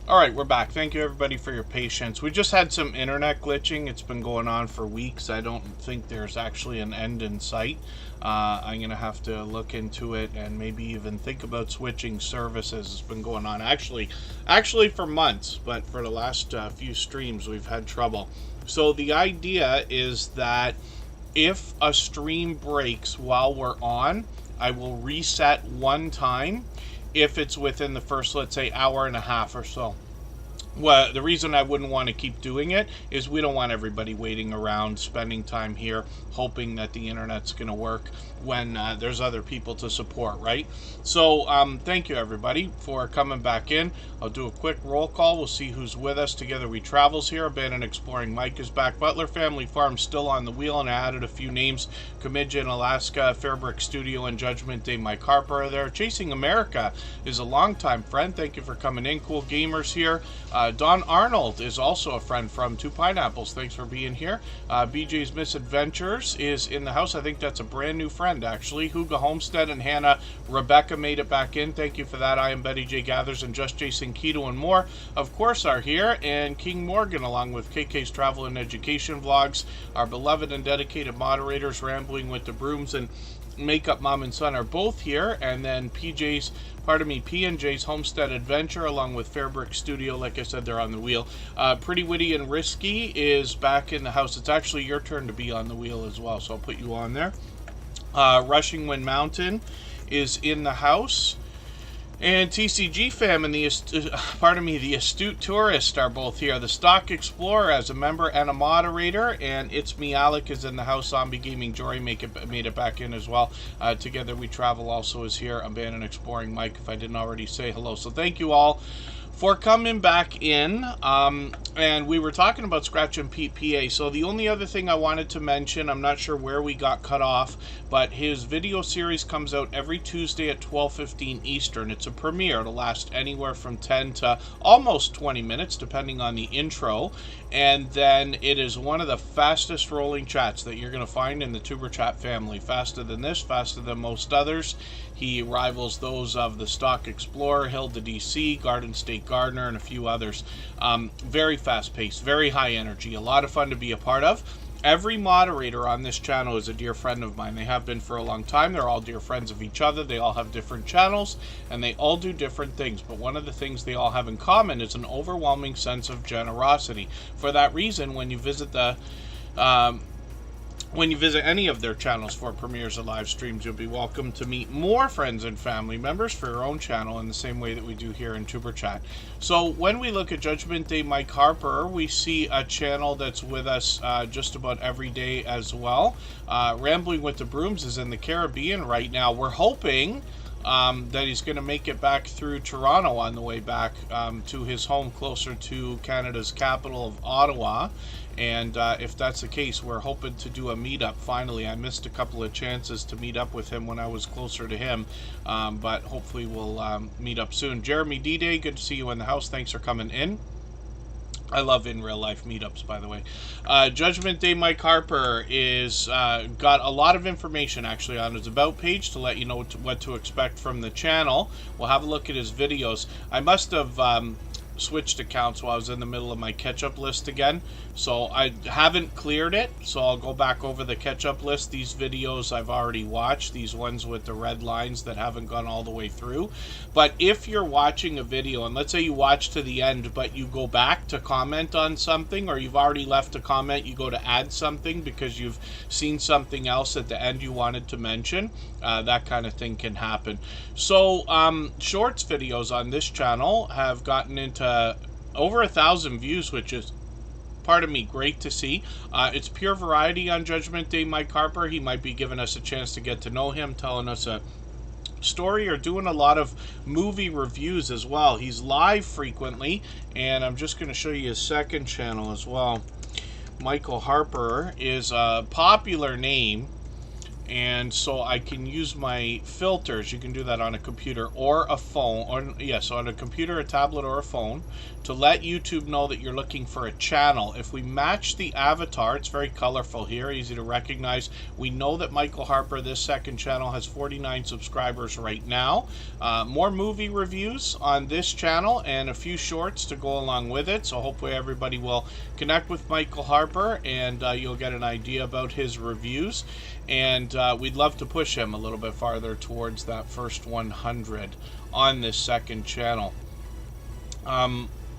All right, we're back. Thank you, everybody, for your patience. We just had some internet glitching. It's been going on for weeks. I don't think there's actually an end in sight. I'm going to have to look into it and maybe even think about switching services. It's been going on actually for months, but for the last few streams, we've had trouble. So the idea is that if a stream breaks while we're on, I will reset one time if it's within the first, let's say, hour and a half or so. Well, the reason I wouldn't want to keep doing it is we don't want everybody waiting around, spending time here, hoping that the internet's going to work when there's other people to support, right? So thank you, everybody, for coming back in. I'll do a quick roll call. We'll see who's with us. Together We Travels here. Abandoned Exploring Mike is back. Butler Family Farm still on the wheel, and I added a few names. Comidja in Alaska, Fairbrick Studio, and Judgment Day Mike Harper are there. Chasing America is a longtime friend. Thank you for coming in. Cool Gamers here. Don Arnold is also a friend from Two Pineapples. Thanks for being here. BJ's Misadventures is in the house. I think that's a brand new friend, actually. Huga Homestead and Hannah Rebecca made it back in. Thank you for that. I am Betty J. Gathers and Just Jason Keto and more, of course, are here. And King Morgan, along with KK's Travel and Education Vlogs, our beloved and dedicated moderators, Rambling with the Brooms and Makeup Mom and Son, are both here. And then P&J's Homestead Adventure, along with Fairbrick Studio. Like I said, they're on the wheel. Pretty Witty and Risky is back in the house. It's actually your turn to be on the wheel as well, so I'll put you on there. Rushing Wind Mountain is in the house. And TCG Fam and the Astute Tourist are both here. The Stock Explorer as a member and a moderator, and It's Me Alec is in the house. Zombie Gaming Jory made it back in as well. Together We Travel also is here. Abandoned Exploring Mike, if I didn't already say hello. So thank you all for coming back in. And we were talking about Scratch and Pete PA. So the only other thing I wanted to mention, I'm not sure where we got cut off, but his video series comes out every Tuesday at 12:15 Eastern. It's a premiere. It'll last anywhere from 10 to almost 20 minutes, depending on the intro. And then it is one of the fastest rolling chats that you're going to find in the Tuber Chat family. Faster than this, faster than most others. He rivals those of the Stock Explorer, Hilda DC, Garden State Gardener, and a few others. Very fast-paced, very high energy, a lot of fun to be a part of. Every moderator on this channel is a dear friend of mine. They have been for a long time. They're all dear friends of each other. They all have different channels, and they all do different things. But one of the things they all have in common is an overwhelming sense of generosity. For that reason, when you visit any of their channels for premieres or live streams, you'll be welcome to meet more friends and family members for your own channel in the same way that we do here in Tuber Chat. So when we look at Judgment Day Mike Harper, we see a channel that's with us just about every day as well. Rambling with the Brooms is in the Caribbean right now. We're hoping that he's going to make it back through Toronto on the way back to his home closer to Canada's capital of Ottawa. And if that's the case, we're hoping to do a meetup finally. I missed a couple of chances to meet up with him when I was closer to him, but hopefully we'll meet up soon. Jeremy D-Day, good to see you in the house. Thanks for coming in. I love in real life meetups, by the way. Judgment Day Mike Harper is got a lot of information actually on his About page to let you know what to expect from the channel. We'll have a look at his videos. I must have switched accounts while I was in the middle of my catch-up list again, so I haven't cleared it, so I'll go back over the catch-up list. These videos I've already watched, these ones with the red lines that haven't gone all the way through. But if you're watching a video, and let's say you watch to the end, but you go back to comment on something, or you've already left a comment, you go to add something because you've seen something else at the end you wanted to mention, that kind of thing can happen. So shorts videos on this channel have gotten into over 1,000 views, which is, pardon me, great to see. It's pure variety on Judgment Day Mike Harper. He might be giving us a chance to get to know him, telling us a story, or doing a lot of movie reviews as well. He's live frequently, and I'm just going to show you his second channel as well. Michael Harper is a popular name, and so I can use my filters. You can do that on a computer or a phone, or so on a computer, a tablet, or a phone, to let YouTube know that you're looking for a channel. If we match the avatar, it's very colorful here, easy to recognize. We know that Michael Harper, this second channel, has 49 subscribers right now. More movie reviews on this channel and a few shorts to go along with it. So hopefully everybody will connect with Michael Harper, and you'll get an idea about his reviews. And we'd love to push him a little bit farther towards that first 100 on this second channel.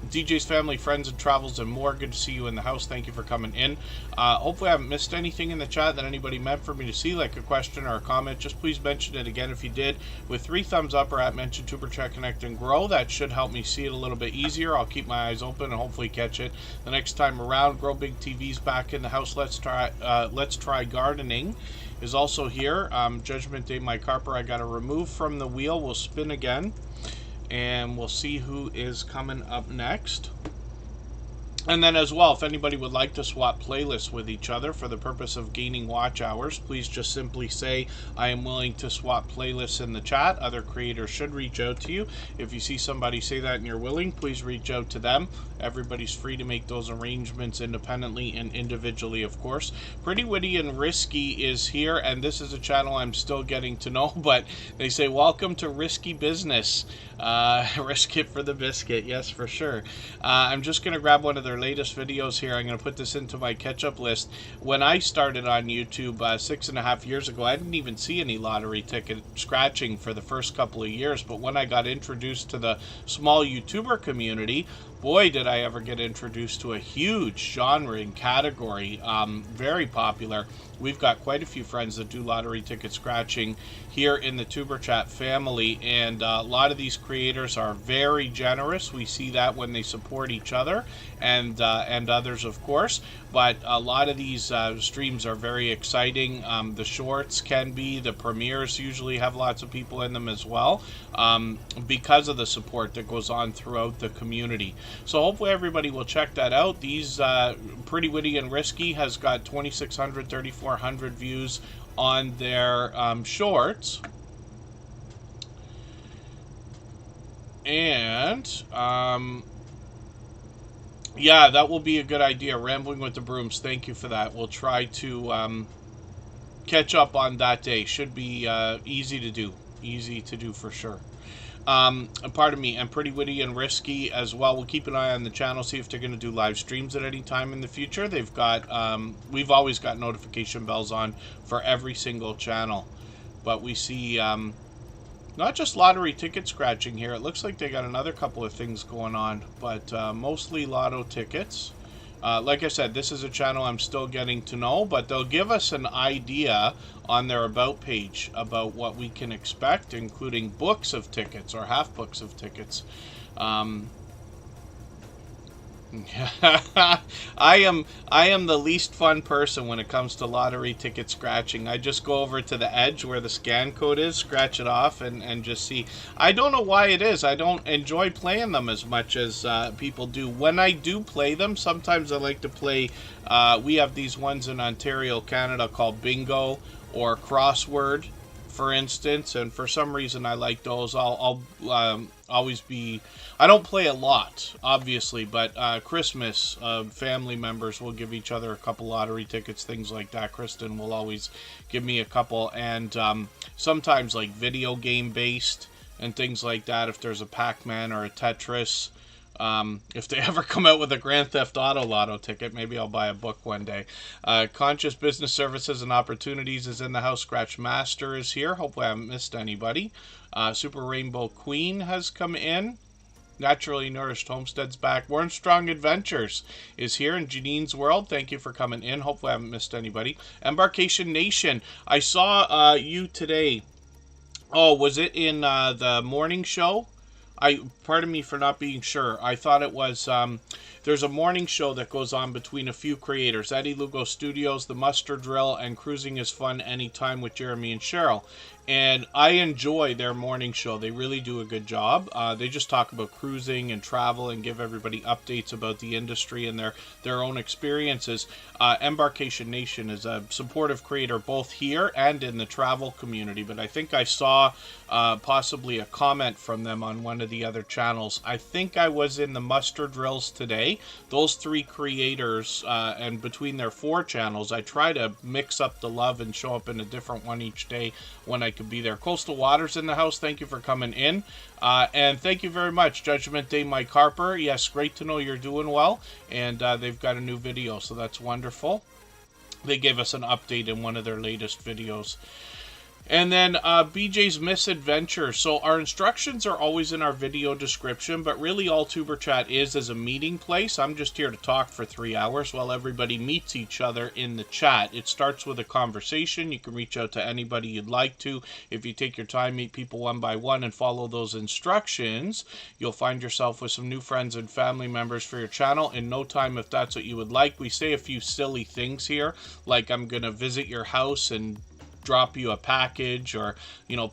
DJ's family, friends, and travels, and more. Good to see you in the house. Thank you for coming in. Hopefully I haven't missed anything in the chat that anybody meant for me to see, like a question or a comment. Just please mention it again if you did, with 3 thumbs up or at mention Tuber Chat Connect and Grow. That should help me see it a little bit easier. I'll keep my eyes open and hopefully catch it the next time around. Grow Big TV's back in the house. Let's try gardening is also here. Judgment Day, Mike Harper, I got to remove from the wheel. We'll spin again, and we'll see who is coming up next. And then as well, if anybody would like to swap playlists with each other for the purpose of gaining watch hours, please just simply say, I am willing to swap playlists in the chat. Other creators should reach out to you. If you see somebody say that and you're willing, please reach out to them. Everybody's free to make those arrangements independently and individually, of course. Pretty Witty and Risky is here, and this is a channel I'm still getting to know, but they say, welcome to Risky Business. Risk it for the biscuit. Yes, for sure. I'm just going to grab one of their latest videos here. I'm going to put this into my catch-up list. When I started on YouTube 6.5 years ago, I didn't even see any lottery ticket scratching for the first couple of years, but when I got introduced to the small YouTuber community, boy, did I ever get introduced to a huge genre and category. Very popular. We've got quite a few friends that do lottery ticket scratching here in the Tuber Chat family, and a lot of these creators are very generous. We see that when they support each other and others, of course. But a lot of these streams are very exciting. The shorts can be. The premieres usually have lots of people in them as well, because of the support that goes on throughout the community. So hopefully everybody will check that out. These Pretty Witty and Risky has got 2,600, 3,400 views on their shorts. And yeah, that will be a good idea. Rambling with the Brooms, thank you for that. We'll try to catch up on that day. Should be easy to do for sure. Pardon me, and Pretty Witty and Risky as well. We'll keep an eye on the channel, see if they're going to do live streams at any time in the future. They've got, we've always got notification bells on for every single channel. But we see, not just lottery ticket scratching here. It looks like they got another couple of things going on, but mostly lotto tickets. Like I said, this is a channel I'm still getting to know, but they'll give us an idea on their About page about what we can expect, including books of tickets or half books of tickets. I am the least fun person when it comes to lottery ticket scratching. I just go over to the edge where the scan code is, scratch it off, and just see. I don't know why it is. I don't enjoy playing them as much as people do. When I do play them, sometimes I like to play, we have these ones in Ontario, Canada called Bingo or Crossword, for instance, and for some reason I like those. I'll always be, I don't play a lot, obviously, but Christmas, family members will give each other a couple lottery tickets, things like that. Kristen will always give me a couple, and sometimes like video game based and things like that. If there's a Pac-Man or a Tetris, if they ever come out with a Grand Theft Auto lotto ticket, maybe I'll buy a book one day. Conscious Business Services and Opportunities is in the house. Scratch Master is here. Hopefully I haven't missed anybody. Super Rainbow Queen has come in. Naturally Nourished Homestead's back. Warren Strong Adventures is here in Janine's World. Thank you for coming in. Hopefully I haven't missed anybody. Embarkation Nation. I saw you today. Oh, was it in the morning show? Pardon me for not being sure. I thought it was there's a morning show that goes on between a few creators, Eddie Lugo Studios, The Mustard Drill, and Cruising is Fun Anytime with Jeremy and Cheryl. And I enjoy their morning show. They really do a good job. They just talk about cruising and travel and give everybody updates about the industry and their own experiences. Embarkation Nation is a supportive creator both here and in the travel community. But I think I saw possibly a comment from them on one of the other channels. I think I was in the Mustard Drills today. Those 3 creators, and between their 4 channels, I try to mix up the love and show up in a different one each day when I could be there. Coastal Waters in the house, thank you for coming in. And thank you very much, Judgment Day Mike Harper. Yes, great to know you're doing well. And they've got a new video, so that's wonderful. They gave us an update in one of their latest videos. And then BJ's Misadventure. So our instructions are always in our video description, but really all Tuber Chat is a meeting place. I'm just here to talk for 3 hours while everybody meets each other in the chat. It starts with a conversation. You can reach out to anybody you'd like to. If you take your time, meet people one by one, and follow those instructions, you'll find yourself with some new friends and family members for your channel in no time if that's what you would like. We say a few silly things here, like I'm going to visit your house and drop you a package, or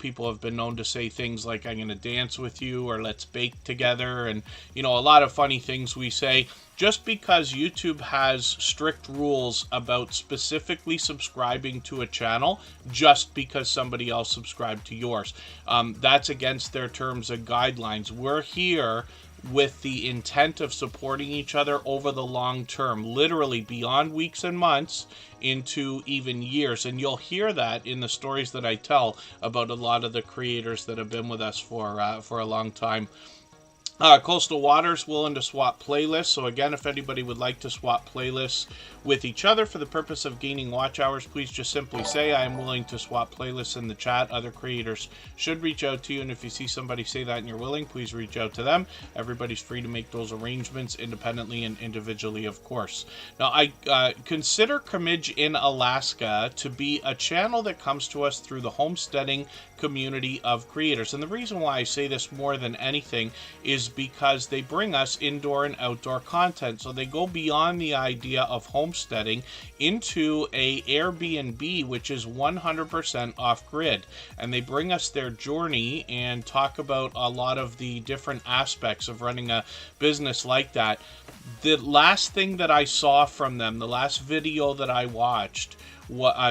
people have been known to say things like I'm going to dance with you, or let's bake together, and a lot of funny things we say just because YouTube has strict rules about specifically subscribing to a channel just because somebody else subscribed to yours. That's against their terms and guidelines. We're here with the intent of supporting each other over the long term, literally beyond weeks and months into even years. And you'll hear that in the stories that I tell about a lot of the creators that have been with us for a long time. Coastal Waters willing to swap playlists. So again, if anybody would like to swap playlists with each other for the purpose of gaining watch hours, please just simply say I am willing to swap playlists in the chat. Other creators should reach out to you, and if you see somebody say that and you're willing, please reach out to them. Everybody's free to make those arrangements independently and individually, of course. Now, I consider Comidge in Alaska to be a channel that comes to us through the homesteading community of creators. And the reason why I say this more than anything is because they bring us indoor and outdoor content. So they go beyond the idea of homesteading into a Airbnb, which is 100% off-grid. And they bring us their journey and talk about a lot of the different aspects of running a business like that. The last thing that I saw from them, the last video that I watched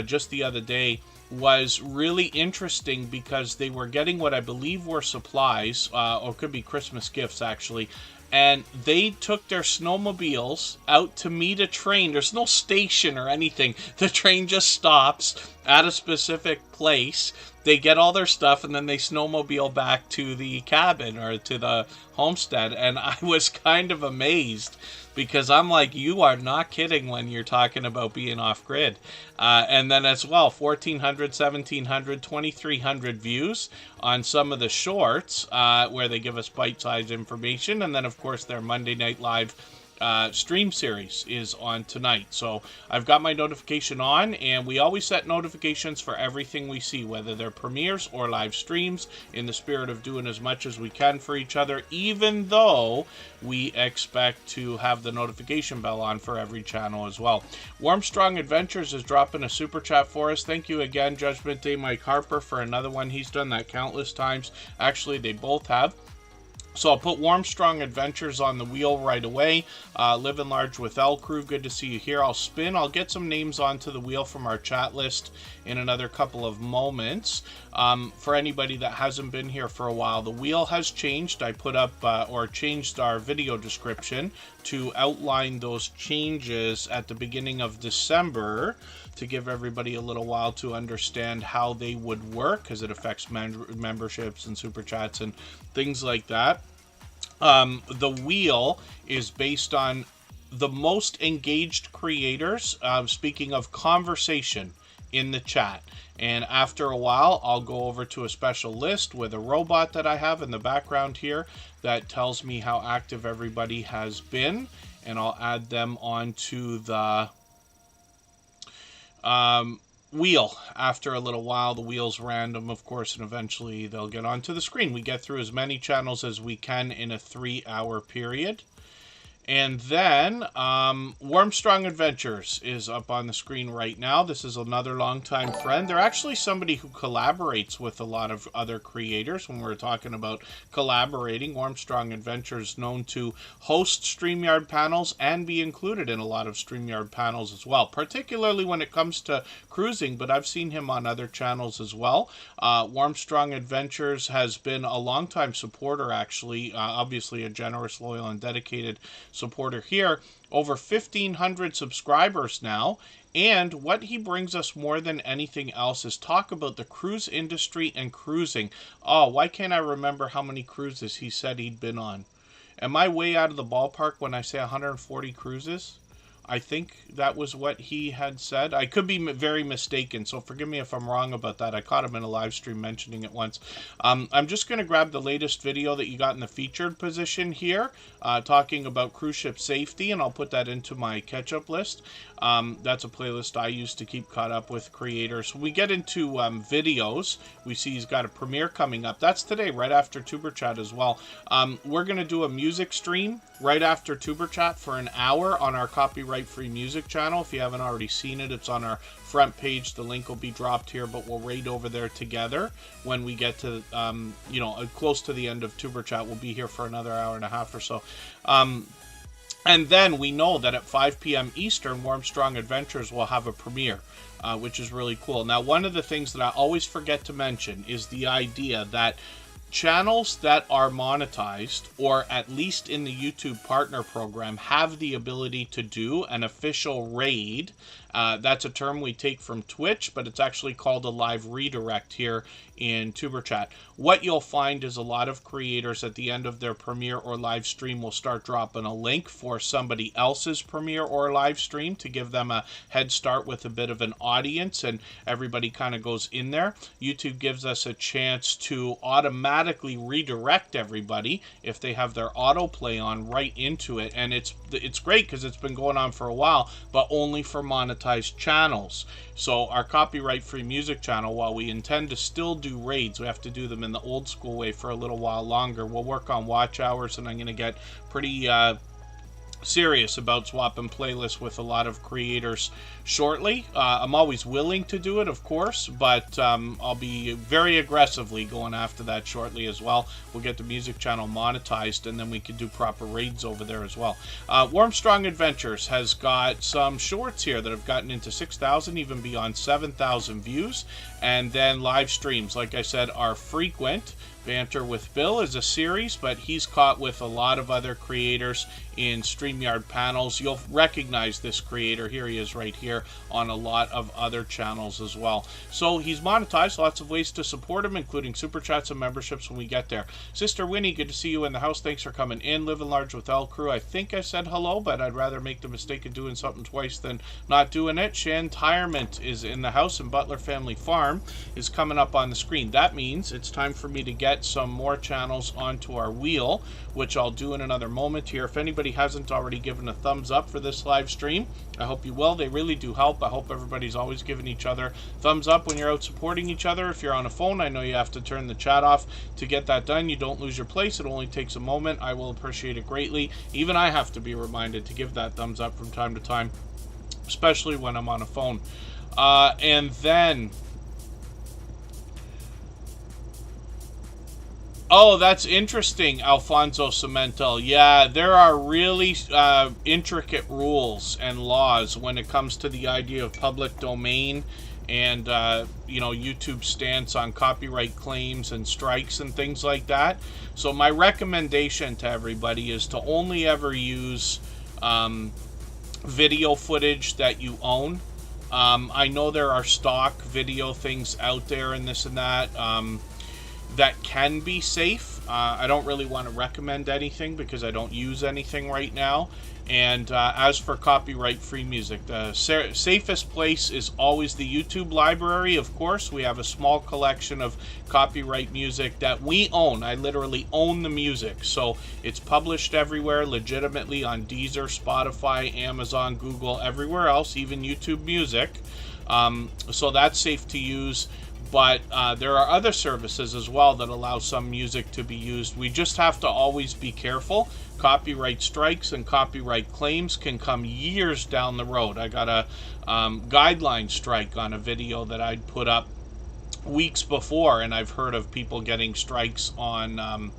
just the other day, was really interesting because they were getting what I believe were supplies, or could be Christmas gifts actually, and they took their snowmobiles out to meet a train. There's no station or anything. The train just stops at a specific place. They get all their stuff and then they snowmobile back to the cabin or to the homestead, and I was kind of amazed because I'm like, you are not kidding when you're talking about being off-grid. And then as well, 1,400, 1,700, 2,300 views on some of the shorts where they give us bite-sized information. And then, of course, their Monday Night Live stream series is on tonight. So I've got my notification on, and we always set notifications for everything we see, whether they're premieres or live streams, in the spirit of doing as much as we can for each other, even though we expect to have the notification bell on for every channel as well. Warmstrong Adventures is dropping a super chat for us. Thank you again, Judgment Day Mike Harper, for another one. He's done that countless times. Actually, they both have. So I'll put Warmstrong Adventures on the wheel right away. Living Large with L Crew, good to see you here. I'll spin. I'll get some names onto the wheel from our chat list in another couple of moments. For anybody that hasn't been here for a while, the wheel has changed. I put up or changed our video description to outline those changes at the beginning of December to give everybody a little while to understand how they would work, because it affects memberships and super chats and things like that. The wheel is based on the most engaged creators, speaking of conversation in the chat. And after a while, I'll go over to a special list with a robot that I have in the background here that tells me how active everybody has been, and I'll add them onto the wheel. After a little while, the wheel's random, of course, and eventually they'll get onto the screen. We get through as many channels as we can in a 3-hour period. And then Warmstrong Adventures is up on the screen right now. This is another longtime friend. They're actually somebody who collaborates with a lot of other creators when we're talking about collaborating. Warmstrong Adventures known to host StreamYard panels and be included in a lot of StreamYard panels as well, particularly when it comes to cruising, but I've seen him on other channels as well. Warmstrong Adventures has been a longtime supporter, actually, obviously a generous, loyal, and dedicated supporter here. Over 1,500 subscribers now. And what he brings us more than anything else is talk about the cruise industry and cruising. Oh, why can't I remember how many cruises he said he'd been on? Am I way out of the ballpark when I say 140 cruises? I think that was what he had said. I could be very mistaken, so forgive me if I'm wrong about that. I caught him in a live stream mentioning it once. I'm just going to grab the latest video that you got in the featured position here, talking about cruise ship safety, and I'll put that into my catch-up list. That's a playlist I use to keep caught up with creators. When we get into videos, we see he's got a premiere coming up. That's today, right after Tuber Chat as well. We're going to do a music stream right after Tuber Chat for an hour on our copyright-free music channel. If you haven't already seen it, it's on our front page. The link will be dropped here, but we'll raid over there together when we get to, close to the end of Tuber Chat. We'll be here for another hour and a half or so. And then we know that at 5 p.m. Eastern, Warmstrong Adventures will have a premiere, which is really cool. Now, one of the things that I always forget to mention is the idea that channels that are monetized, or at least in the YouTube Partner Program, have the ability to do an official raid. That's a term we take from Twitch, but it's actually called a live redirect here in Tuber Chat. What you'll find is a lot of creators at the end of their premiere or live stream will start dropping a link for somebody else's premiere or live stream to give them a head start with a bit of an audience, and everybody kind of goes in there. YouTube gives us a chance to automatically redirect everybody if they have their autoplay on right into it, and it's great because it's been going on for a while, but only for monetized channels. So our copyright-free music channel, while we intend to still do raids, we have to do them in the old school way for a little while longer. We'll work on watch hours, and I'm going to get pretty serious about swapping playlists with a lot of creators shortly. I'm always willing to do it, of course, but I'll be very aggressively going after that shortly as well. We'll get the music channel monetized, and then we can do proper raids over there as well. Warmstrong Adventures has got some shorts here that have gotten into 6,000, even beyond 7,000 views, and then live streams, like I said, are frequent. Banter with Bill is a series, but he's caught with a lot of other creators in StreamYard panels. You'll recognize this creator. Here he is right here on a lot of other channels as well. So he's monetized. Lots of ways to support him, including super chats and memberships when we get there. Sister Winnie, good to see you in the house. Thanks for coming in. Living Large with L Crew. I think I said hello, but I'd rather make the mistake of doing something twice than not doing it. Shan Tirement is in the house, and Butler Family Farm is coming up on the screen. That means it's time for me to get some more channels onto our wheel, which I'll do in another moment here. If anybody hasn't already given a thumbs up for this live stream, I hope you will. They really do help. I hope everybody's always giving each other thumbs up when you're out supporting each other. If you're on a phone, I know you have to turn the chat off to get that done. You don't lose your place. It only takes a moment. I will appreciate it greatly. Even I have to be reminded to give that thumbs up from time to time, especially when I'm on a phone. And then oh, that's interesting, Alfonso Cementel. Yeah, there are really intricate rules and laws when it comes to the idea of public domain and, YouTube's stance on copyright claims and strikes and things like that. So my recommendation to everybody is to only ever use video footage that you own. I know there are stock video things out there and this and that. That can be safe. I don't really want to recommend anything because I don't use anything right now. And as for copyright-free music, the safest place is always the YouTube library, of course. We have a small collection of copyright music that we own. I literally own the music. So it's published everywhere, legitimately on Deezer, Spotify, Amazon, Google, everywhere else, even YouTube Music. So that's safe to use. But there are other services as well that allow some music to be used. We just have to always be careful. Copyright strikes and copyright claims can come years down the road. I got a guideline strike on a video that I'd put up weeks before, and I've heard of people getting strikes on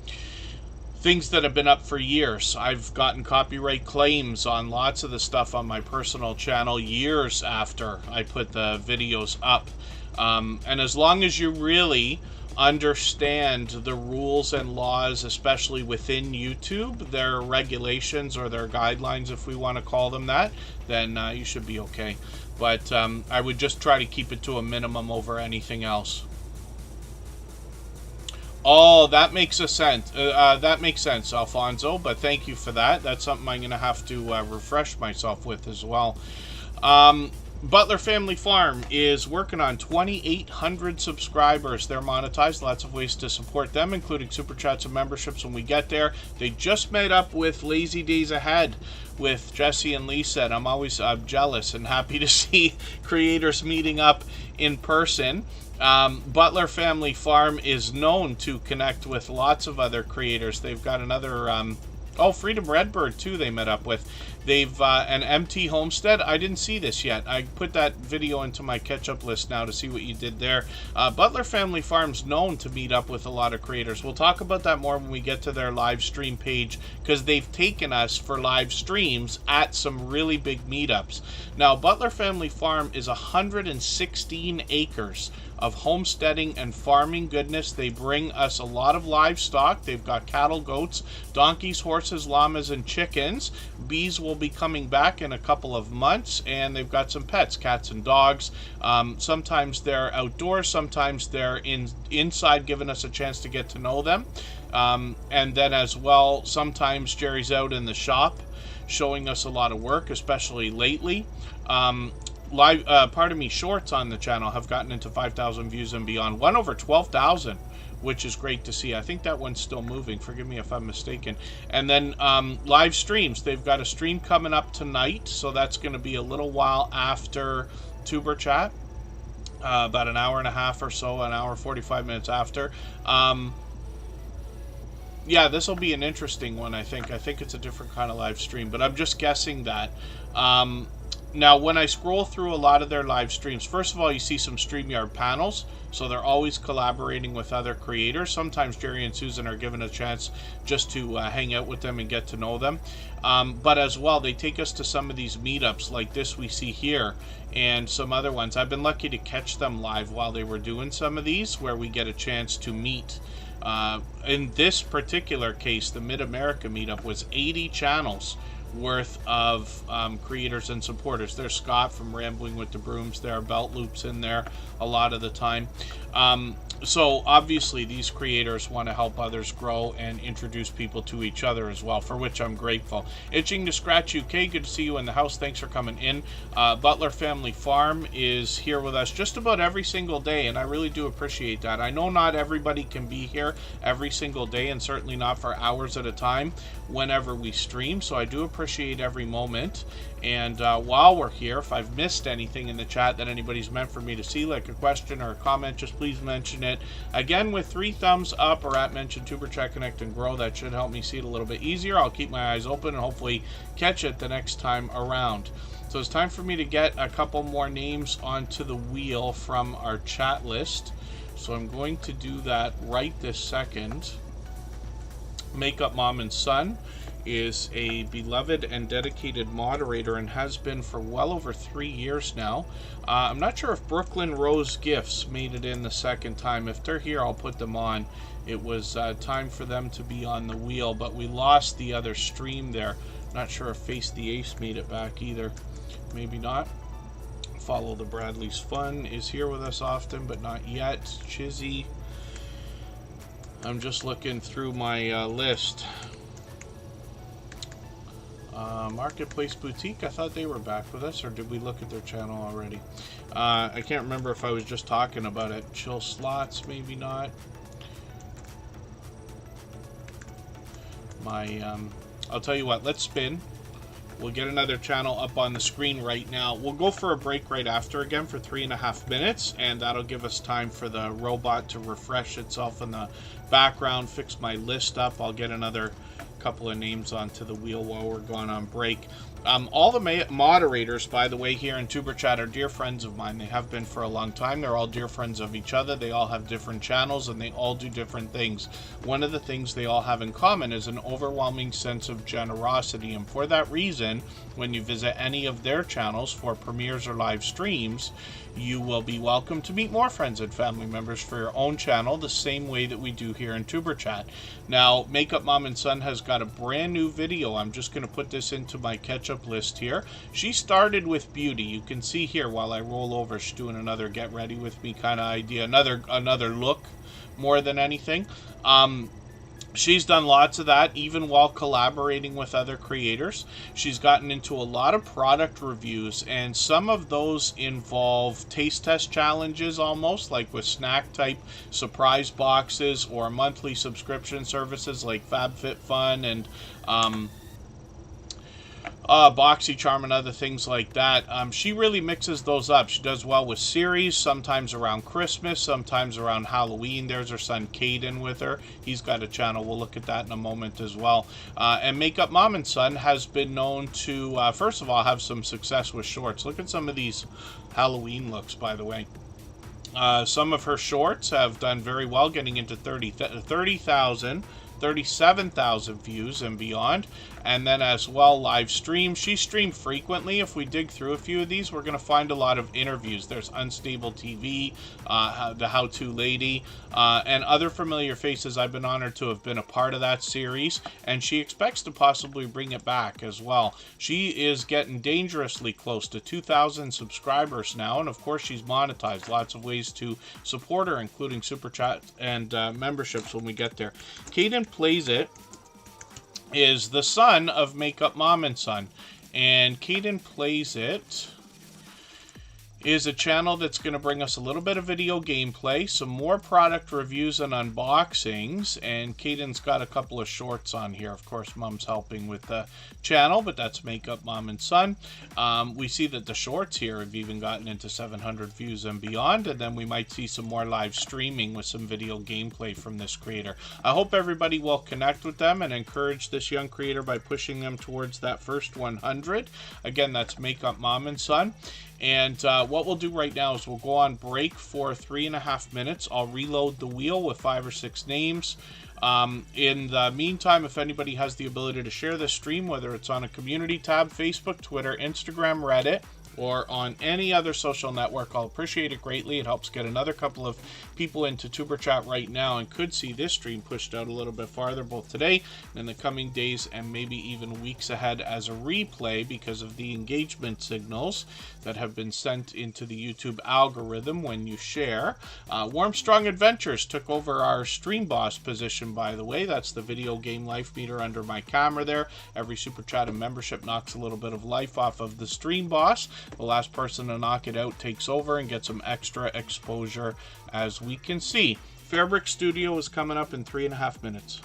things that have been up for years. I've gotten copyright claims on lots of the stuff on my personal channel years after I put the videos up. And as long as you really understand the rules and laws, especially within YouTube, their regulations or their guidelines, if we want to call them that, then you should be okay. But I would just try to keep it to a minimum over anything else. Oh, that makes sense. That makes sense, Alfonso. But thank you for that. That's something I'm going to have to refresh myself with as well. Butler Family Farm is working on 2,800 subscribers. They're monetized. Lots of ways to support them, including super chats and memberships when we get there. They just made up with Lazy Days Ahead with Jesse and Lisa, and I'm always jealous and happy to see creators meeting up in person. Butler Family Farm is known to connect with lots of other creators. They've got another Freedom Redbird too they met up with. They've an MT Homestead. I didn't see this yet. I put that video into my catch-up list now to see what you did there. Butler Family Farm's known to meet up with a lot of creators. We'll talk about that more when we get to their live stream page, because they've taken us for live streams at some really big meetups. Now, Butler Family Farm is 116 acres of homesteading and farming goodness. They bring us a lot of livestock. They've got cattle, goats, donkeys, horses, llamas, and chickens. Bees will be coming back in a couple of months, and they've got some pets, cats and dogs. Sometimes they're outdoors, sometimes they're inside, giving us a chance to get to know them. And then as well, sometimes Jerry's out in the shop showing us a lot of work, especially lately. Shorts on the channel have gotten into 5,000 views and beyond. One over 12,000, which is great to see. I think that one's still moving. Forgive me if I'm mistaken. And then live streams. They've got a stream coming up tonight, so that's going to be a little while after Tuber Chat. About an hour and a half or so, an hour 45 minutes after. Yeah, this will be an interesting one, I think. I think it's a different kind of live stream, but I'm just guessing that. Now, when I scroll through a lot of their live streams, first of all, you see some StreamYard panels, so they're always collaborating with other creators. Sometimes Jerry and Susan are given a chance just to hang out with them and get to know them. But as well, they take us to some of these meetups like this we see here and some other ones. I've been lucky to catch them live while they were doing some of these, where we get a chance to meet. In this particular case, the Mid-America meetup was 80 channels worth of creators and supporters. There's Scott from Rambling with the Brooms. There are Belt Loops in there a lot of the time. So obviously these creators want to help others grow and introduce people to each other as well, for which I'm grateful. Itching to Scratch UK, good to see you in the house. Thanks for coming in. Butler Family Farm is here with us just about every single day, and I really do appreciate that. I know not everybody can be here every single day, and certainly not for hours at a time whenever we stream, so I do appreciate every moment. And while we're here, if I've missed anything in the chat that anybody's meant for me to see, like a question or a comment, just please mention it. Again, with 3 thumbs up or at mention Tuber Chat Connect and Grow, that should help me see it a little bit easier. I'll keep my eyes open and hopefully catch it the next time around. So it's time for me to get a couple more names onto the wheel from our chat list. So I'm going to do that right this second. Makeup Mom and Son is a beloved and dedicated moderator and has been for well over 3 years now. I'm not sure if Brooklyn Rose Gifts made it in the second time. If they're here, I'll put them on. It was time for them to be on the wheel, but we lost the other stream there. Not sure if Face the Ace made it back either. Maybe not. Follow the Bradley's Fun is here with us often, but not yet. Chizzy. I'm just looking through my list. Marketplace Boutique, I thought they were back with us, or did we look at their channel already? I can't remember if I was just talking about it. Chill Slots, maybe not. I'll tell you what, let's spin, We'll get another channel up on the screen right now. We'll go for a break right after again for 3.5 minutes, and that'll give us time for the robot to refresh itself in the background, fix my list up. I'll get another couple of names onto the wheel while we're going on break. All the moderators, by the way, here in Tuber Chat are dear friends of mine. They have been for a long time. They're all dear friends of each other. They all have different channels, and they all do different things. One of the things they all have in common is an overwhelming sense of generosity, and for that reason, when you visit any of their channels for premieres or live streams, you will be welcome to meet more friends and family members for your own channel, the same way that we do here in Tuber Chat. Now, Makeup Mom and Son has got a brand new video. I'm just going to put this into my catch-up list here. She started with beauty. You can see here while I roll over, she's doing another get ready with me kind of idea, another look more than anything. She's done lots of that, even while collaborating with other creators. She's gotten into a lot of product reviews, and some of those involve taste test challenges, almost like with snack type surprise boxes, or monthly subscription services like FabFitFun and BoxyCharm and other things like that. She really mixes those up. She does well with series, sometimes around Christmas, sometimes around Halloween. There's her son Caden with her. He's got a channel. We'll look at that in a moment as well. And Makeup Mom and Son has been known to, first of all, have some success with shorts. Look at some of these Halloween looks, by the way. Some of her shorts have done very well, getting into 30,000, 37,000 views and beyond. And then as well, live streams. She streamed frequently. If we dig through a few of these, we're going to find a lot of interviews. There's Unstable TV, the How To Lady, and other familiar faces. I've been honored to have been a part of that series, and she expects to possibly bring it back as well. She is getting dangerously close to 2,000 subscribers now, and of course she's monetized. Lots of ways to support her, including Super Chat and memberships when we get there. Caden Plays It is the son of Makeup Mom and Son, and Caden Plays It is a channel that's going to bring us a little bit of video gameplay, some more product reviews and unboxings, and Caden's got a couple of shorts on here. Of course, Mom's helping with the channel, but that's Makeup Mom and Son. We see that the shorts here have even gotten into 700 views and beyond, and then we might see some more live streaming with some video gameplay from this creator. I hope everybody will connect with them and encourage this young creator by pushing them towards that first 100. Again, that's Makeup Mom and Son. And what we'll do right now is we'll go on break for 3.5 minutes. I'll reload the wheel with 5 or 6 names. In the meantime, if anybody has the ability to share this stream, whether it's on a community tab, Facebook, Twitter, Instagram, Reddit, or on any other social network, I'll appreciate it greatly. It helps get another couple of people into Tuber Chat right now and could see this stream pushed out a little bit farther, both today and in the coming days and maybe even weeks ahead as a replay, because of the engagement signals that have been sent into the YouTube algorithm when you share. Warm Strong Adventures took over our stream boss position, by the way. That's the video game life meter under my camera there. Every Super Chat and membership knocks a little bit of life off of the stream boss. The last person to knock it out takes over and gets some extra exposure, as we can see. Fairbrick Studio is coming up in 3.5 minutes.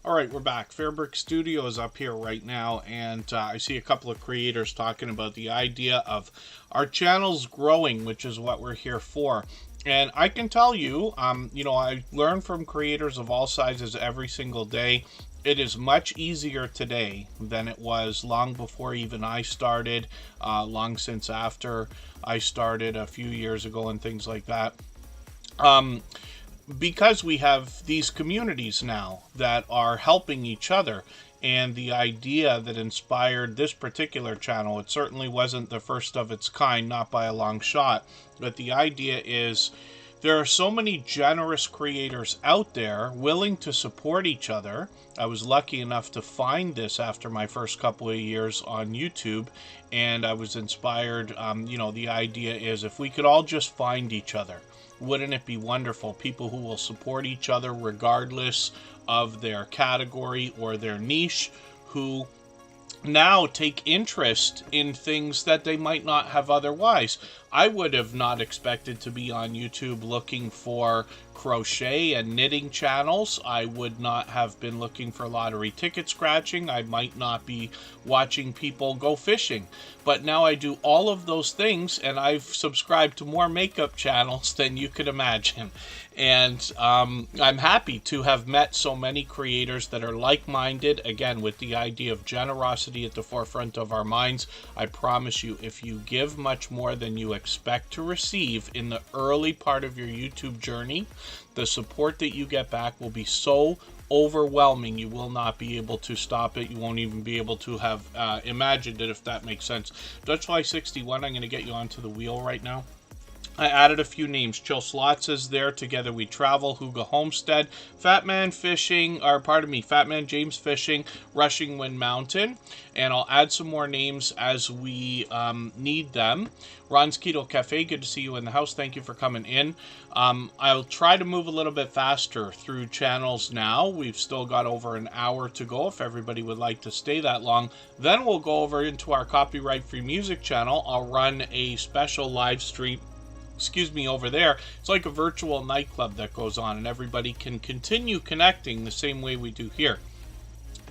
All right, we're back. Fairbrick Studio is up here right now, and I see a couple of creators talking about the idea of our channels growing, which is what we're here for. And I can tell you, I learn from creators of all sizes every single day. It is much easier today than it was long before even I started, long since after I started a few years ago and things like that. Because we have these communities now that are helping each other, and the idea that inspired this particular channel, it certainly wasn't the first of its kind, not by a long shot, but the idea is there are so many generous creators out there willing to support each other. I was lucky enough to find this after my first couple of years on YouTube, and I was inspired. The idea is if we could all just find each other, wouldn't it be wonderful? People who will support each other regardless of their category or their niche, who now take interest in things that they might not have otherwise. I would have not expected to be on YouTube looking for crochet and knitting channels. I would not have been looking for lottery ticket scratching. I might not be watching people go fishing. But now I do all of those things, and I've subscribed to more makeup channels than you could imagine. And I'm happy to have met so many creators that are like-minded, again, with the idea of generosity at the forefront of our minds. I promise you, if you give much more than you expect to receive in the early part of your YouTube journey, the support that you get back will be so overwhelming you will not be able to stop it. You won't even be able to have imagined it, if that makes sense. Dutchfly61, I'm going to get you onto the wheel right now. I added a few names. Chill Slots is there. Together We Travel. Huga Homestead. Fatman James Fishing. Rushing Wind Mountain. And I'll add some more names as we need them. Ron's Keto Cafe. Good to see you in the house. Thank you for coming in. I'll try to move a little bit faster through channels now. We've still got over an hour to go if everybody would like to stay that long. Then we'll go over into our copyright-free music channel. I'll run a special live stream over there. It's like a virtual nightclub that goes on, and everybody can continue connecting the same way we do here.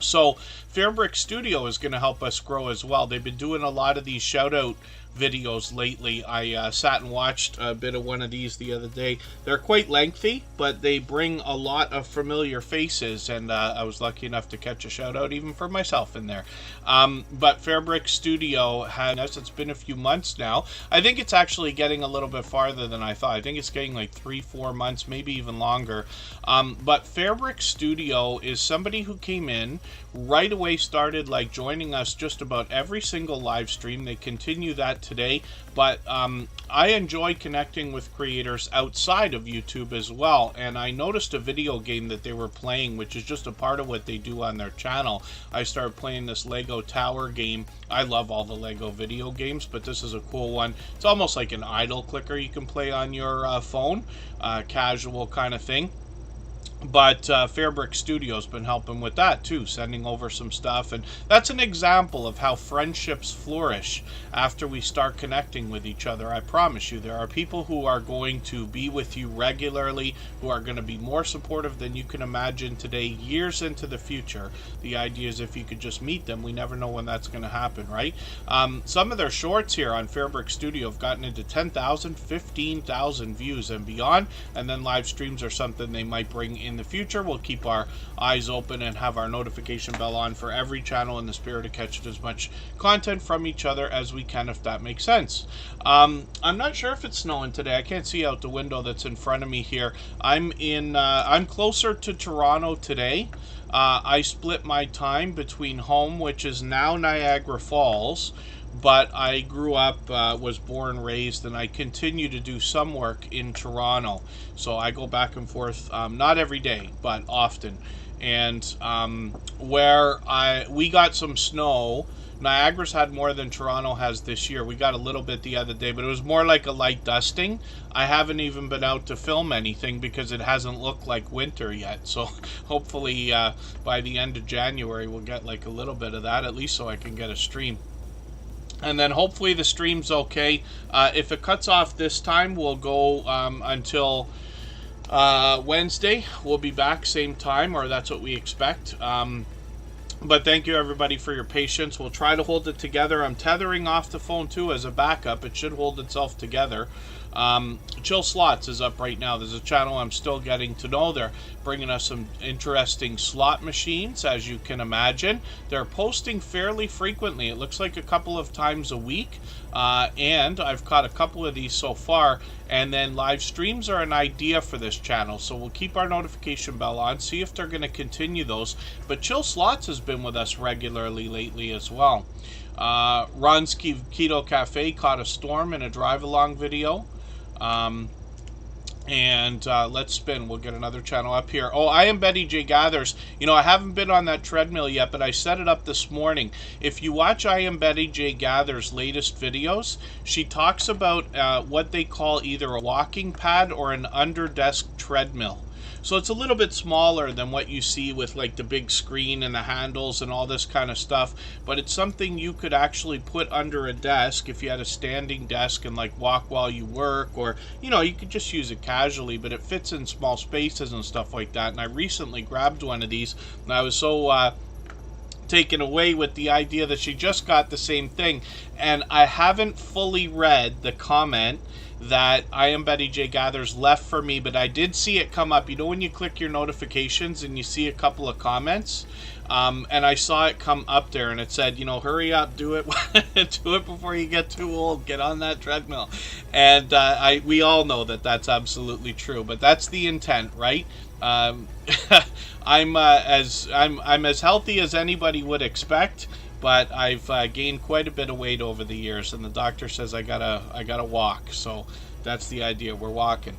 So Fairbrick Studio is going to help us grow as well. They've been doing a lot of these shout out videos lately. I sat and watched a bit of one of these the other day. They're quite lengthy, but they bring a lot of familiar faces, and I was lucky enough to catch a shout out even for myself in there. But Fairbrick Studio has, it's been a few months now. I think it's actually getting a little bit farther than I thought. I think it's getting like 3-4 months, maybe even longer. But Fairbrick Studio is somebody who came in right away, started like joining us just about every single live stream. They continue that today, but I enjoy connecting with creators outside of YouTube as well, and I noticed a video game that they were playing, which is just a part of what they do on their channel. I started playing this Lego Tower game. I love all the Lego video games, but this is a cool one. It's almost like an idle clicker you can play on your phone, casual kind of thing. But Fairbrick Studio's been helping with that too, sending over some stuff, and that's an example of how friendships flourish after we start connecting with each other. I promise you, there are people who are going to be with you regularly, who are going to be more supportive than you can imagine today, years into the future. The idea is if you could just meet them, we never know when that's going to happen, right? Some of their shorts here on Fairbrick Studio have gotten into 10,000, 15,000 views and beyond, and then live streams are something they might bring in the future. We'll keep our eyes open and have our notification bell on for every channel in the spirit of catching as much content from each other as we can, if that makes sense. I'm not sure if it's snowing today. I can't see out the window that's in front of me here. I'm closer to Toronto today. I split my time between home, which is now Niagara Falls, but I grew up, was born, raised, and I continue to do some work in Toronto. So I go back and forth, not every day, but often. And we got some snow. Niagara's had more than Toronto has this year. We got a little bit the other day, but it was more like a light dusting. I haven't even been out to film anything because it hasn't looked like winter yet. So hopefully by the end of January we'll get like a little bit of that, at least so I can get a stream. And then hopefully the stream's okay. If it cuts off this time, we'll go until Wednesday, we'll be back, same time, or that's what we expect. But thank you everybody for your patience. We'll try to hold it together. I'm tethering off the phone too as a backup. It should hold itself together. Chill Slots is up right now. There's a channel I'm still getting to know. They're bringing us some interesting slot machines, as you can imagine. They're posting fairly frequently. It looks like a couple of times a week. And I've caught a couple of these so far. And then live streams are an idea for this channel. So we'll keep our notification bell on, see if they're going to continue those. But Chill Slots has been with us regularly lately as well. Ron's Keto Cafe caught a storm in a drive-along video. Let's spin. We'll get another channel up here. Oh, I am Betty J Gathers. You know, I haven't been on that treadmill yet, but I set it up this morning. If you watch I am Betty J Gathers' latest videos, she talks about what they call either a walking pad or an under-desk treadmill. So it's a little bit smaller than what you see with like the big screen and the handles and all this kind of stuff, but it's something you could actually put under a desk if you had a standing desk and like walk while you work, or you know, you could just use it casually, but it fits in small spaces and stuff like that. And I recently grabbed one of these and I was so taken away with the idea that she just got the same thing, and I haven't fully read the comment that I am Betty J Gathers left for me, but I did see it come up. You know when you click your notifications and you see a couple of comments, and I saw it come up there and it said, you know, hurry up, do it do it before you get too old, get on that treadmill. And we all know that that's absolutely true, but that's the intent, right? I'm as healthy as anybody would expect, but I've gained quite a bit of weight over the years, and the doctor says I gotta walk. So that's the idea. We're walking.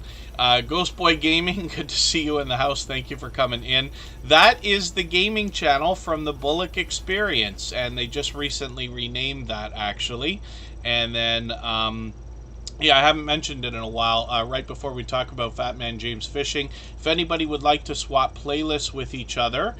Ghost Boy Gaming, good to see you in the house. Thank you for coming in. That is the gaming channel from the Bullock Experience, and they just recently renamed that actually. And then yeah, I haven't mentioned it in a while. Right before we talk about Fat Man James Fishing, if anybody would like to swap playlists with each other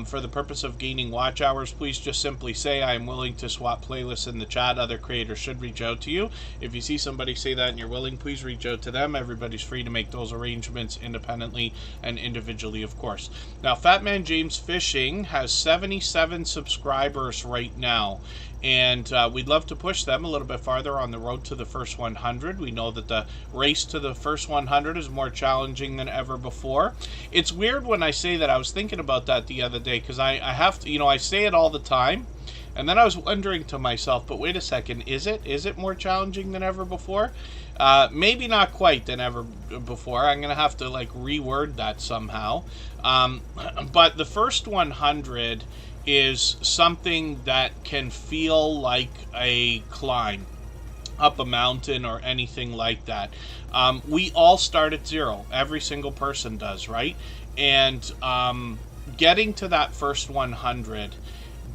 for the purpose of gaining watch hours, please just simply say, I am willing to swap playlists in the chat. Other creators should reach out to you. If you see somebody say that and you're willing, please reach out to them. Everybody's free to make those arrangements independently and individually, of course. Now, Fat Man James Fishing has 77 subscribers right now. And we'd love to push them a little bit farther on the road to the first 100. We know that the race to the first 100 is more challenging than ever before. It's weird when I say that. I was thinking about that the other day because I have to, you know, I say it all the time. And then I was wondering to myself, but wait a second, is it more challenging than ever before? Maybe not quite than ever before. I'm going to have to like reword that somehow. But the first 100 is something that can feel like a climb up a mountain or anything like that. We all start at zero. Every single person does, right? And getting to that first 100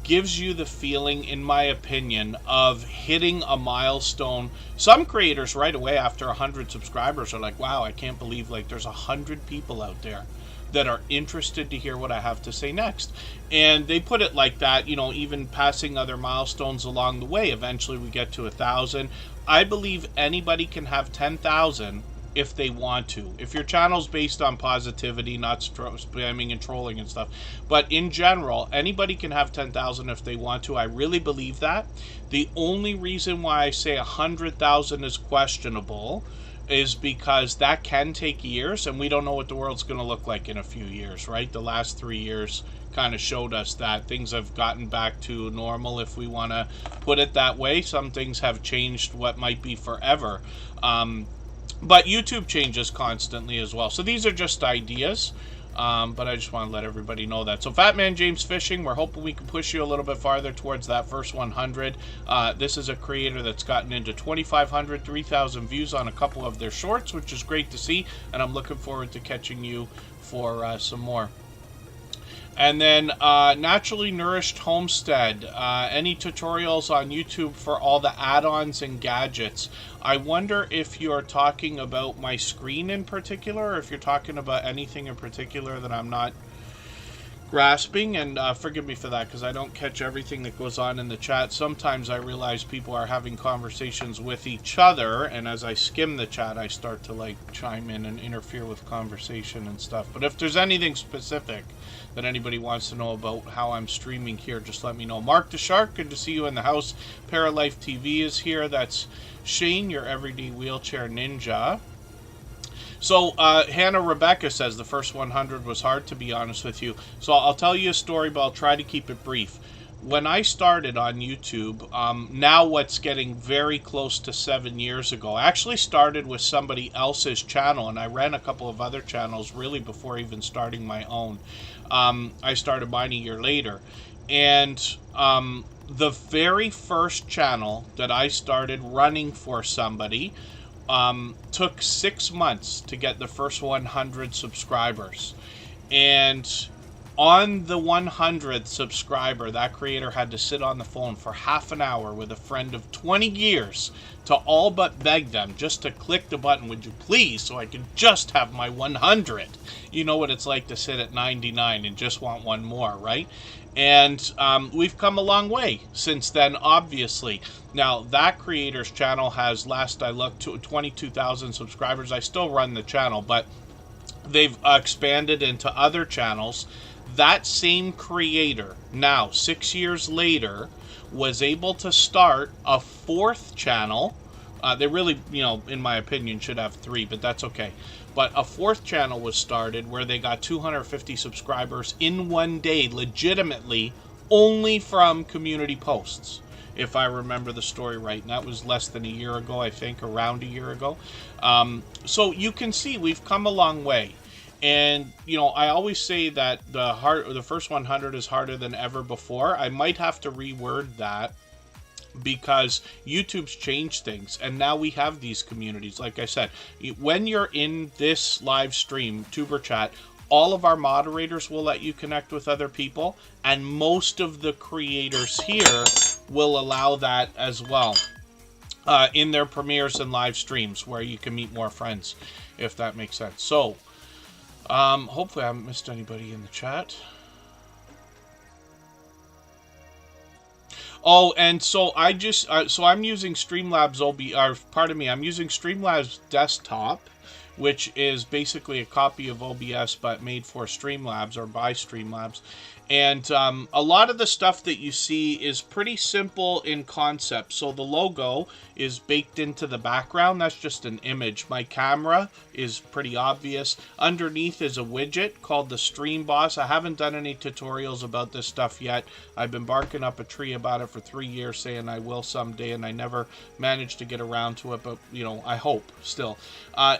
gives you the feeling, in my opinion, of hitting a milestone. Some creators right away after 100 subscribers are like, wow, I can't believe like there's 100 people out there that are interested to hear what I have to say next. And they put it like that, you know, even passing other milestones along the way. Eventually we get to 1,000. I believe anybody can have 10,000 if they want to. If your channel's based on positivity, not spamming and trolling and stuff. But in general, anybody can have 10,000 if they want to. I really believe that. The only reason why I say 100,000 is questionable is because that can take years, and we don't know what the world's going to look like in a few years, right? The last 3 years kind of showed us that things have gotten back to normal, if we want to put it that way. Some things have changed what might be forever. But YouTube changes constantly as well. So these are just ideas. But I just want to let everybody know that. So Fat Man James Fishing, we're hoping we can push you a little bit farther towards that first 100. This is a creator that's gotten into 2,500, 3,000 views on a couple of their shorts, which is great to see. And I'm looking forward to catching you for some more. And then Naturally Nourished Homestead. Any tutorials on YouTube for all the add-ons and gadgets? I wonder if you're talking about my screen in particular, or if you're talking about anything in particular that I'm not grasping, and forgive me for that because I don't catch everything that goes on in the chat. Sometimes I realize people are having conversations with each other, and as I skim the chat, I start to like chime in and interfere with conversation and stuff. But if there's anything specific that anybody wants to know about how I'm streaming here, just let me know. Mark the Shark, good to see you in the house. Paralife TV is here. That's Shane, your everyday wheelchair ninja. So Hannah Rebecca says the first 100 was hard, to be honest with you. So I'll tell you a story, but I'll try to keep it brief. When I started on YouTube, now what's getting very close to 7 years ago, I actually started with somebody else's channel, and I ran a couple of other channels really before even starting my own. I started mine a year later. And the very first channel that I started running for somebody took 6 months to get the first 100 subscribers. And on the 100th subscriber, that creator had to sit on the phone for half an hour with a friend of 20 years to all but beg them just to click the button, would you please, so I can just have my 100. You know what it's like to sit at 99 and just want one more, right? And we've come a long way since then, obviously. Now, that creator's channel has, last I looked, 22,000 subscribers. I still run the channel, but they've expanded into other channels. That same creator, now 6 years later, was able to start a 4th channel. They really, you know, in my opinion, should have 3, but that's okay. But a 4th channel was started where they got 250 subscribers in one day, legitimately, only from community posts, if I remember the story right. And that was less than a year ago, I think, around a year ago. So you can see we've come a long way. And, you know, I always say that the first 100 is harder than ever before. I might have to reword that, because YouTube's changed things, and now we have these communities. Like I said, when you're in this live stream, Tuber Chat, all of our moderators will let you connect with other people, and most of the creators here will allow that as well in their premieres and live streams, where you can meet more friends, if that makes sense. So hopefully I haven't missed anybody in the chat. Oh, and so I just, so I'm using Streamlabs I'm using Streamlabs Desktop, which is basically a copy of OBS, but made for Streamlabs, or by Streamlabs. And a lot of the stuff that you see is pretty simple in concept. So the logo is baked into the background. That's just an image. My camera is pretty obvious. Underneath is a widget called the Stream Boss. I haven't done any tutorials about this stuff yet. I've been barking up a tree about it for 3 years, saying I will someday, and I never managed to get around to it, but, you know, I hope still.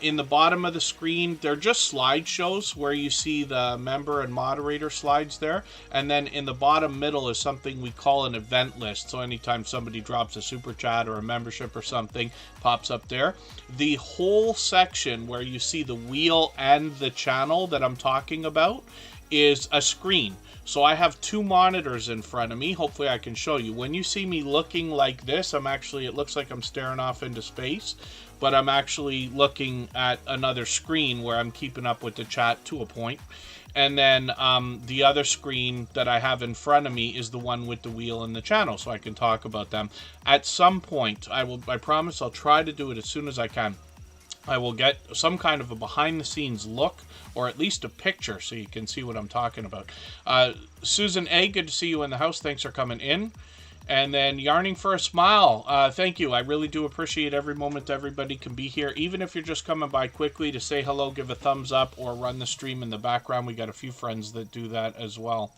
In the bottom of the screen, they're just slideshows where you see the member and moderator slides there. And then in the bottom middle is something we call an event list. So anytime somebody drops a super chat or a membership or something, pops up there. The whole section where you see the wheel and the channel that I'm talking about is a screen. So I have 2 monitors in front of me. Hopefully I can show you. When you see me looking like this, it looks like I'm staring off into space, but I'm actually looking at another screen where I'm keeping up with the chat to a point. And then the other screen that I have in front of me is the one with the wheel and the channel, so I can talk about them. At some point, I promise I'll try to do it as soon as I can. I will get some kind of a behind-the-scenes look, or at least a picture, so you can see what I'm talking about. Susan A., good to see you in the house. Thanks for coming in. And then Yarning for a Smile. Thank you. I really do appreciate every moment everybody can be here. Even if you're just coming by quickly to say hello, give a thumbs up, or run the stream in the background. We got a few friends that do that as well.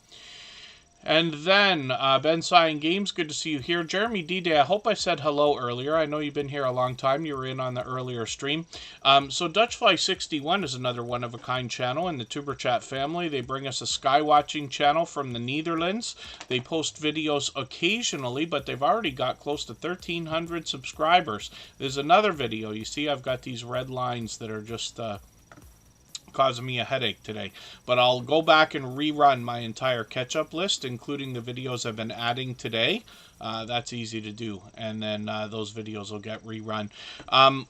And then, Ben Cyan Games, good to see you here. Jeremy D-Day, I hope I said hello earlier. I know you've been here a long time. You were in on the earlier stream. So Dutchfly61 is another one-of-a-kind channel in the Tuber Chat family. They bring us a skywatching channel from the Netherlands. They post videos occasionally, but they've already got close to 1,300 subscribers. There's another video. You see I've got these red lines that are just causing me a headache today. But I'll go back and rerun my entire catch-up list, including the videos I've been adding today. That's easy to do, and then those videos will get rerun.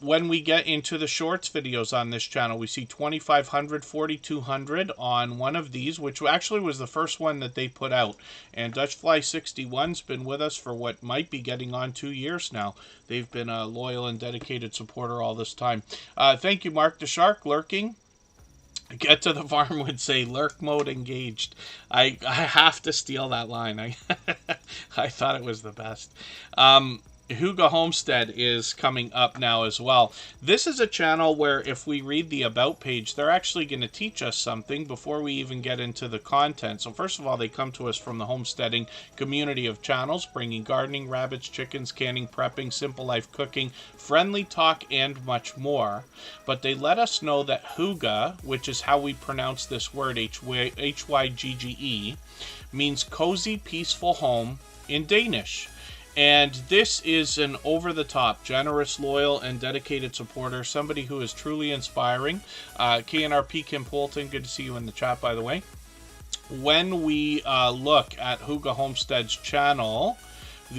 When we get into the shorts videos on this channel, we see 2,500, 4,200 on one of these, which actually was the first one that they put out. And Dutchfly61's been with us for what might be getting on 2 years now. They've been a loyal and dedicated supporter all this time. Thank you, Mark the Shark, lurking. Get to the farm would say lurk mode engaged. I have to steal that line. I thought it was the best. Hugo Homestead is coming up now as well. This is a channel where if we read the About page, they're actually going to teach us something before we even get into the content. So first of all, they come to us from the homesteading community of channels, bringing gardening, rabbits, chickens, canning, prepping, simple life cooking, friendly talk, and much more. But they let us know that Hygge, which is how we pronounce this word, H-Y-G-G-E, means cozy, peaceful home in Danish. And this is an over-the-top, generous, loyal, and dedicated supporter, somebody who is truly inspiring. KNRP Kim Poulton, good to see you in the chat, by the way. When we look at Hygge Homestead's channel,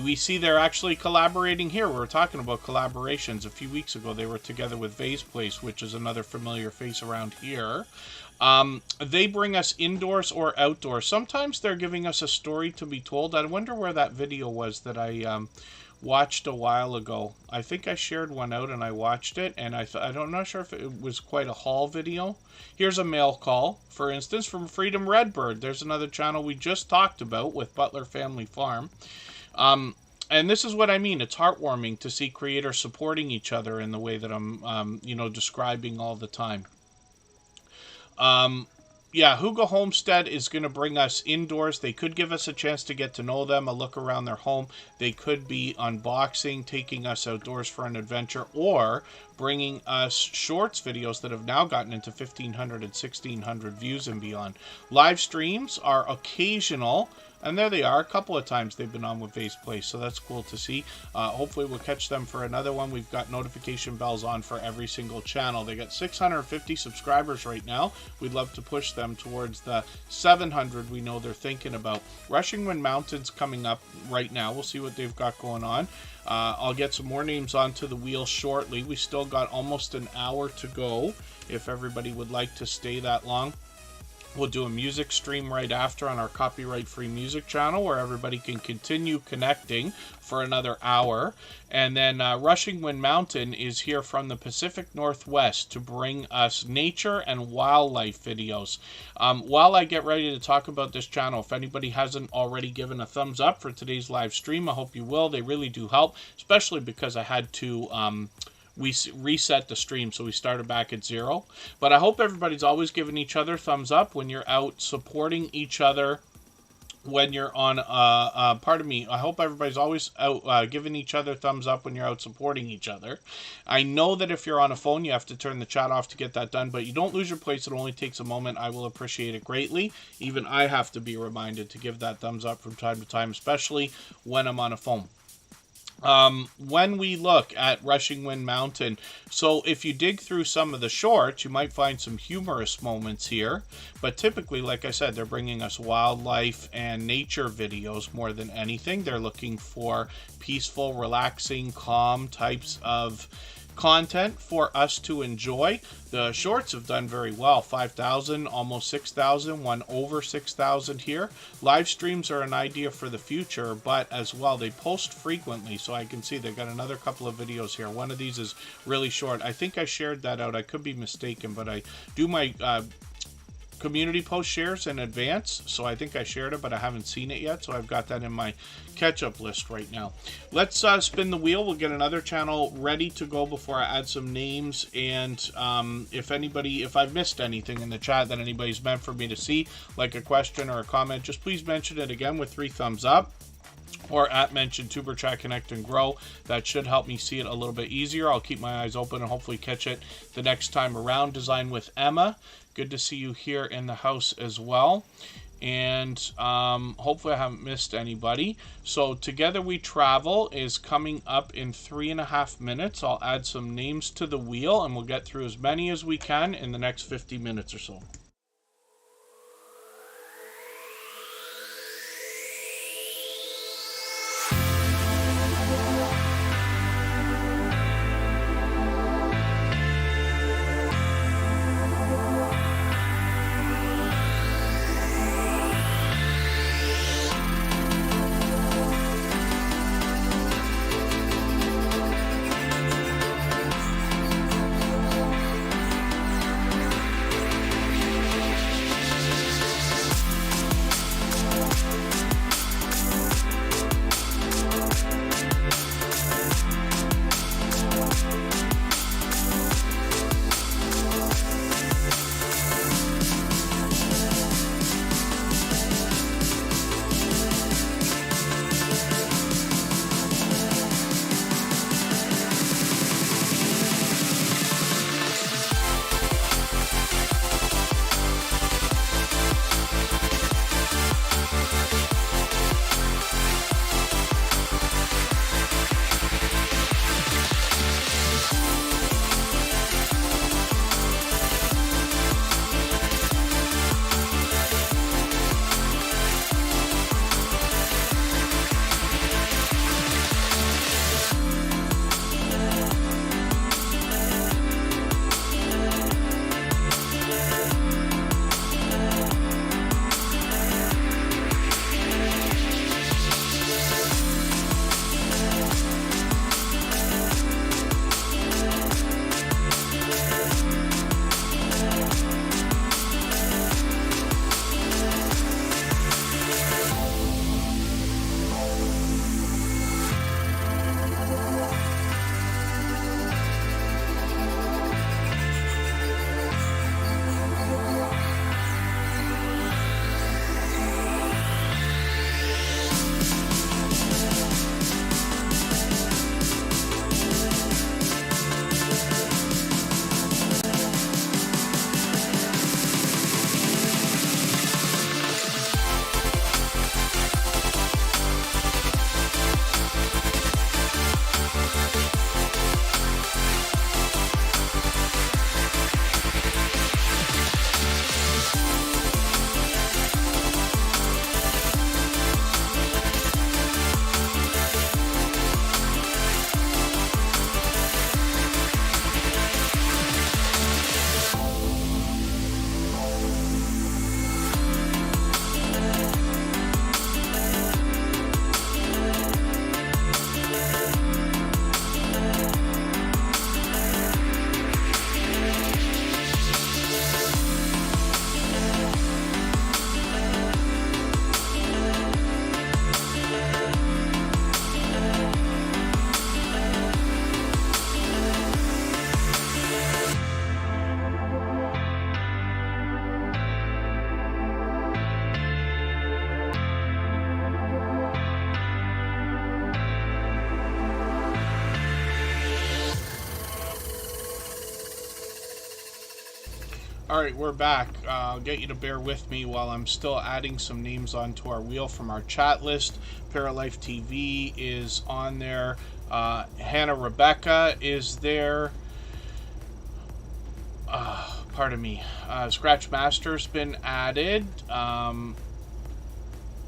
we see they're actually collaborating here. We were talking about collaborations. A few weeks ago, they were together with Vase Place, which is another familiar face around here. They bring us indoors or outdoors. Sometimes they're giving us a story to be told. I wonder where that video was that I watched a while ago. I think I shared one out and I watched it, and I'm not sure if it was quite a haul video. Here's a mail call, for instance, from Freedom Redbird. There's another channel we just talked about with Butler Family Farm. And this is what I mean. It's heartwarming to see creators supporting each other in the way that I'm, describing all the time. Yeah, Hygge Homestead is going to bring us indoors. They could give us a chance to get to know them, a look around their home. They could be unboxing, taking us outdoors for an adventure, or bringing us shorts videos that have now gotten into 1,500 and 1,600 views and beyond. Live streams are occasional. And there they are. A couple of times they've been on with Vase Place, so that's cool to see. Hopefully we'll catch them for another one. We've got notification bells on for every single channel. They got 650 subscribers right now. We'd love to push them towards the 700 we know they're thinking about. Rushing Wind Mountain's coming up right now. We'll see what they've got going on. I'll get some more names onto the wheel shortly. We still got almost an hour to go if everybody would like to stay that long. We'll do a music stream right after on our copyright-free music channel where everybody can continue connecting for another hour. And then Rushing Wind Mountain is here from the Pacific Northwest to bring us nature and wildlife videos. While I get ready to talk about this channel, if anybody hasn't already given a thumbs up for today's live stream, I hope you will. They really do help, especially because I had to... we reset the stream, so we started back at 0. But I hope everybody's always giving each other thumbs up when you're out supporting each other. When you're on, I hope everybody's always out giving each other thumbs up when you're out supporting each other. I know that if you're on a phone, you have to turn the chat off to get that done, but you don't lose your place. It only takes a moment. I will appreciate it greatly. Even I have to be reminded to give that thumbs up from time to time, especially when I'm on a phone. When we look at Rushing Wind Mountain, so if you dig through some of the shorts, you might find some humorous moments here, but typically, like I said, they're bringing us wildlife and nature videos more than anything. They're looking for peaceful, relaxing, calm types of content for us to enjoy. The shorts have done very well. 5,000, almost 6,000, one over 6,000 here. Live streams are an idea for the future, but as well, they post frequently, so I can see they've got another couple of videos here. One of these is really short. I think I shared that out. I could be mistaken, but I do my community post shares in advance, so I think I shared it, but I haven't seen it yet, so I've got that in my catch-up list right now. Let's spin the wheel. We'll get another channel ready to go before I add some names, and if I've missed anything in the chat that anybody's meant for me to see, like a question or a comment, just please mention it again with 3 thumbs up. Or at mention Tuber Chat Connect and Grow. That should help me see it a little bit easier. I'll keep my eyes open and hopefully catch it the next time around. Design with Emma. Good to see you here in the house as well. And hopefully I haven't missed anybody. So Together We Travel is coming up in 3.5 minutes. I'll add some names to the wheel, and we'll get through as many as we can in the next 50 minutes or so. All right, we're back. I'll get you to bear with me while I'm still adding some names onto our wheel from our chat list. Paralife TV is on there. Hannah Rebecca is there. Pardon me. Scratch Master's been added.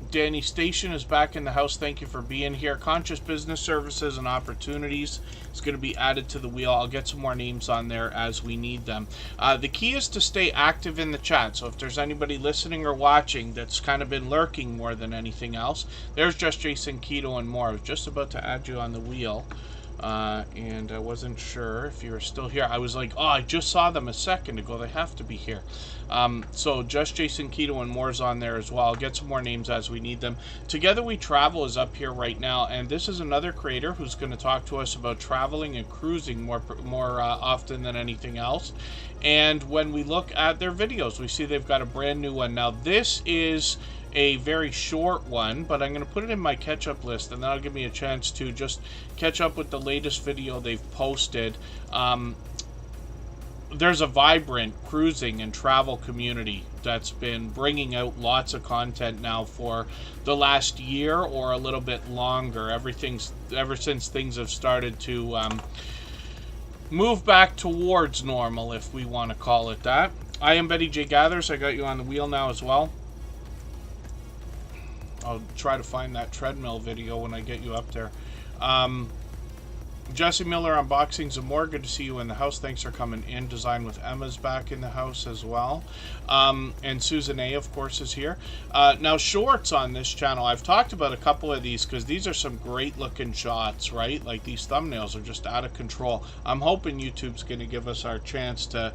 Danny Station is back in the house. Thank you for being here. Conscious Business Services and Opportunities is going to be added to the wheel. I'll get some more names on there as we need them. The key is to stay active in the chat. So if there's anybody listening or watching that's kind of been lurking more than anything else, there's Just Jason Keto and more. I was just about to add you on the wheel. And I wasn't sure if you were still here. I was like, oh, I just saw them a second ago. They have to be here. So Just Jason Keto and more is on there as well. I'll get some more names as we need them. Together We Travel is up here right now, and this is another creator who's going to talk to us about traveling and cruising more often than anything else. And when we look at their videos, we see they've got a brand new one. Now, this is a very short one, but I'm going to put it in my catch-up list, and that'll give me a chance to just catch up with the latest video they've posted. there's a vibrant cruising and travel community that's been bringing out lots of content now for the last year or a little bit longer. Ever since things have started to move back towards normal, if we want to call it that. I am Betty J Gathers. I got you on the wheel now as well. I'll try to find that treadmill video when I get you up there. Jesse Miller unboxings and more. Good to see you in the house. Thanks for coming in. Design with Emma's back in the house as well. And Susan A, of course, is here. Now, shorts on this channel. I've talked about a couple of these because these are some great looking shots, right? Like these thumbnails are just out of control. I'm hoping YouTube's going to give us our chance to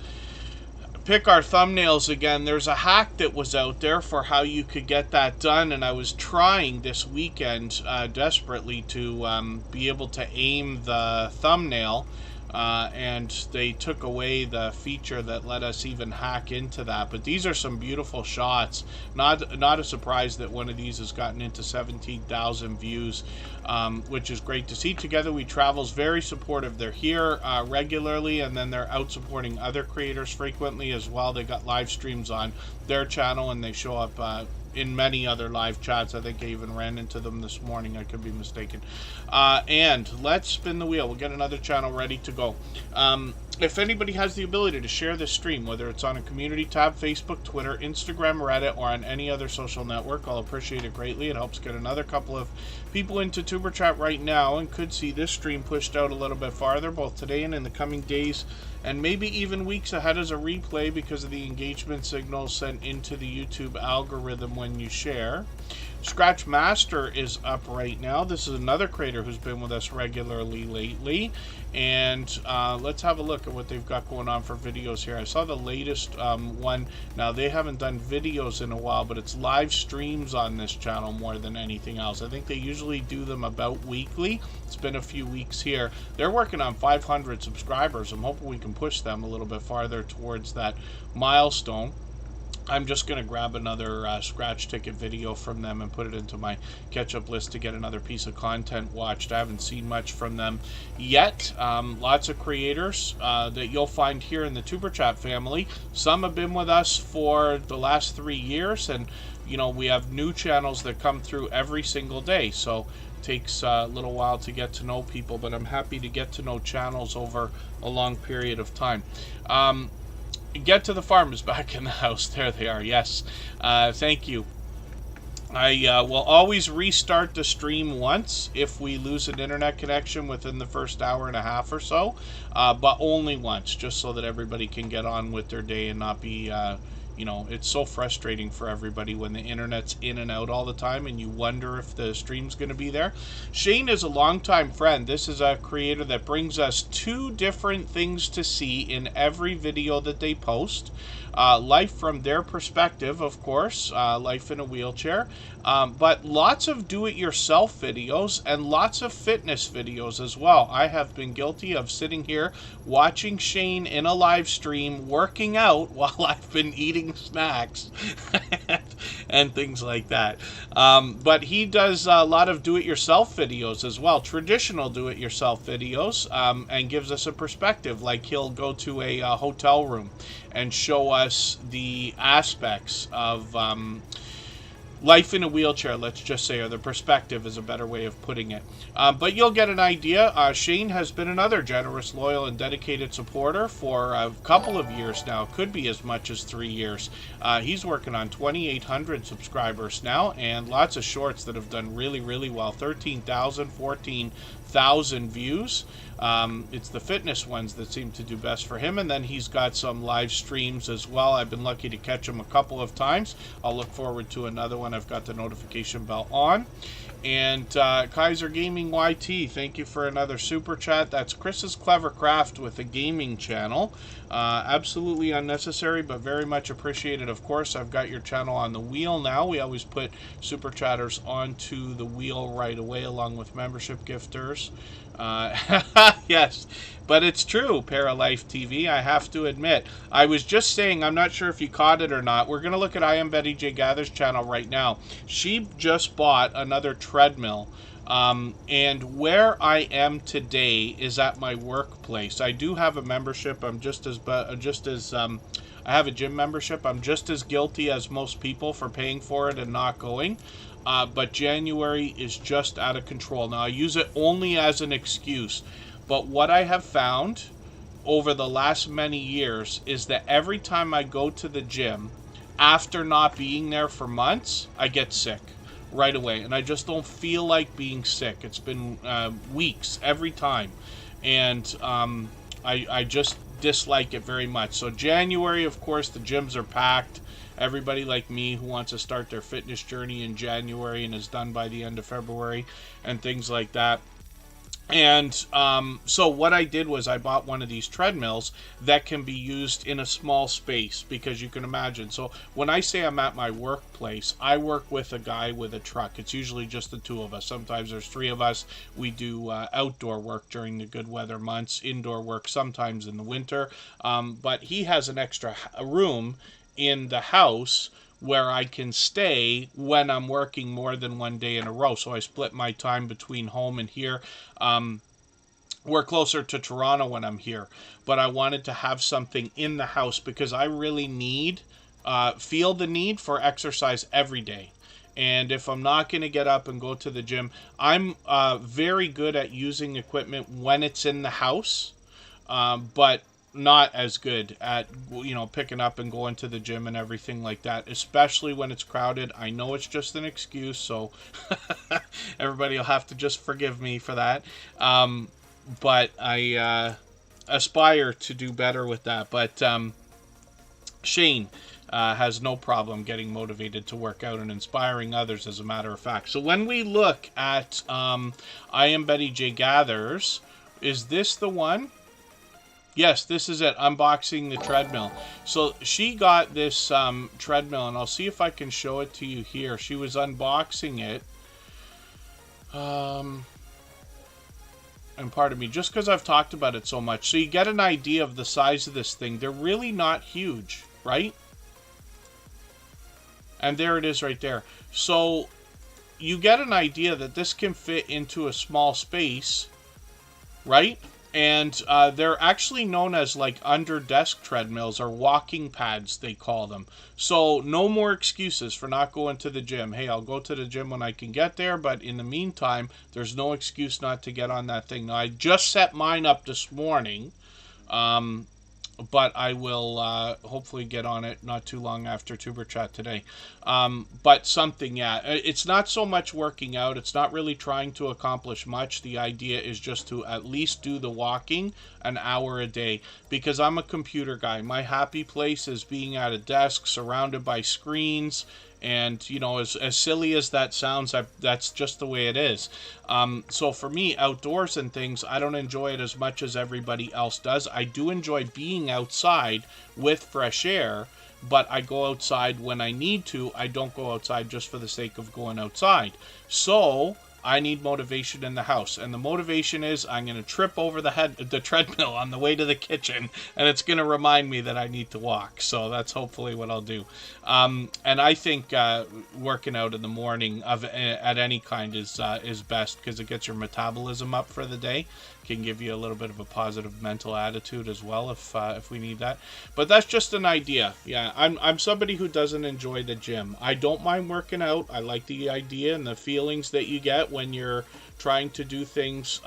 pick our thumbnails again. There's a hack that was out there for how you could get that done, and I was trying this weekend desperately to be able to aim the thumbnail, and they took away the feature that let us even hack into that. But these are some beautiful shots. Not a surprise that one of these has gotten into 17,000 views, which is great to see. Together We Travel's very supportive. They're here regularly, and then they're out supporting other creators frequently as well. They got live streams on their channel, and they show up in many other live chats. I think I even ran into them this morning. I could be mistaken. And let's spin the wheel. We'll get another channel ready to go. If anybody has the ability to share this stream, whether it's on a community tab, Facebook, Twitter, Instagram, Reddit, or on any other social network, I'll appreciate it greatly. It helps get another couple of people into Tuber Chat right now and could see this stream pushed out a little bit farther, both today and in the coming days, and maybe even weeks ahead as a replay because of the engagement signals sent into the YouTube algorithm when you share. Scratch Master is up right now. This is another creator who's been with us regularly lately. And let's have a look at what they've got going on for videos here. I saw the latest one. Now, they haven't done videos in a while, but it's live streams on this channel more than anything else. I think they usually do them about weekly. It's been a few weeks here. They're working on 500 subscribers. I'm hoping we can push them a little bit farther towards that milestone. I'm just going to grab another scratch ticket video from them and put it into my catch-up list to get another piece of content watched. I haven't seen much from them yet. Lots of creators that you'll find here in the Tuber Chat family. Some have been with us for the last 3 years, and you know, we have new channels that come through every single day. So it takes a little while to get to know people, but I'm happy to get to know channels over a long period of time. Get to the Farmers back in the house. There they are. Yes. Thank you. I will always restart the stream once if we lose an internet connection within the first hour and a half or so, but only once, just so that everybody can get on with their day and not be, you know, it's so frustrating for everybody when the internet's in and out all the time and you wonder if the stream's going to be there. Shane is a longtime friend. This is a creator that brings us 2 different things to see in every video that they post. Life from their perspective, of course, life in a wheelchair, but lots of do-it-yourself videos and lots of fitness videos as well. I have been guilty of sitting here watching Shane in a live stream working out while I've been eating snacks and things like that. But he does a lot of do-it-yourself videos as well, traditional do-it-yourself videos, and gives us a perspective. Like he'll go to a hotel room and show us the aspects of life in a wheelchair, let's just say, or the perspective is a better way of putting it. But you'll get an idea. Shane has been another generous, loyal, and dedicated supporter for a couple of years now. Could be as much as 3 years. He's working on 2,800 subscribers now, and lots of shorts that have done really, really well. 13,000, 14,000 views. It's the fitness ones that seem to do best for him, and then he's got some live streams as well. I've been lucky to catch him a couple of times. I'll look forward to another one. I've got the notification bell on. And Kaiser Gaming YT, thank you for another super chat. That's Chris's Clever Craft with a gaming channel. Absolutely unnecessary, but very much appreciated. Of course, I've got your channel on the wheel now. We always put super chatters onto the wheel right away, along with membership gifters. Yes, but it's true, Paralife TV, I have to admit. I was just saying, I'm not sure if you caught it or not. We're going to look at I Am Betty J Gather's channel right now. She just bought another treadmill And where I am today is at my workplace. I do have a membership. I'm just as I have a gym membership. I'm just as guilty as most people for paying for it and not going. But January is just out of control. Now I use it only as an excuse. But what I have found over the last many years is that every time I go to the gym, after not being there for months, I get sick right away. And I just don't feel like being sick. It's been weeks every time. And I just dislike it very much. So January, of course, the gyms are packed. Everybody like me who wants to start their fitness journey in January and is done by the end of February and things like that. And so what I did was I bought one of these treadmills that can be used in a small space, because you can imagine. So when I say I'm at my workplace, I work with a guy with a truck. It's usually just the two of us. Sometimes there's three of us. We do outdoor work during the good weather months, indoor work sometimes in the winter. But he has an extra room in the house where I can stay when I'm working more than one day in a row. So I split my time between home and here. We're closer to Toronto when I'm here, but I wanted to have something in the house because I really feel the need for exercise every day. And if I'm not going to get up and go to the gym, I'm very good at using equipment when it's in the house, but not as good at picking up and going to the gym and everything like that, especially when it's crowded. I know it's just an excuse, so everybody will have to just forgive me for that, but I aspire to do better with that. But Shane has no problem getting motivated to work out and inspiring others, as a matter of fact. So when we look at I Am Betty J Gathers, is this the one? Yes, this is it. Unboxing the treadmill. So she got this treadmill, and I'll see if I can show it to you here. She was unboxing it. And pardon me, just because I've talked about it so much. So you get an idea of the size of this thing. They're really not huge, right? And there it is right there. So you get an idea that this can fit into a small space, right? And they're actually known as like under desk treadmills, or walking pads, they call them. So no more excuses for not going to the gym. Hey, I'll go to the gym when I can get there, but in the meantime, there's no excuse not to get on that thing. Now, I just set mine up this morning, but I will hopefully get on it not too long after Tuber Chat today. But something, yeah, it's not so much working out. It's not really trying to accomplish much. The idea is just to at least do the walking an hour a day, because I'm a computer guy. My happy place is being at a desk surrounded by screens. And, as silly as that sounds, that's just the way it is. So for me, outdoors and things, I don't enjoy it as much as everybody else does. I do enjoy being outside with fresh air, but I go outside when I need to. I don't go outside just for the sake of going outside. So I need motivation in the house, and the motivation is I'm going to trip over the treadmill on the way to the kitchen, and it's going to remind me that I need to walk. So that's hopefully what I'll do. And I think working out in the morning at any kind is best, because it gets your metabolism up for the day. Can give you a little bit of a positive mental attitude as well if we need that. But that's just an idea. Yeah, I'm somebody who doesn't enjoy the gym. I don't mind working out. I like the idea and the feelings that you get when you're trying to do things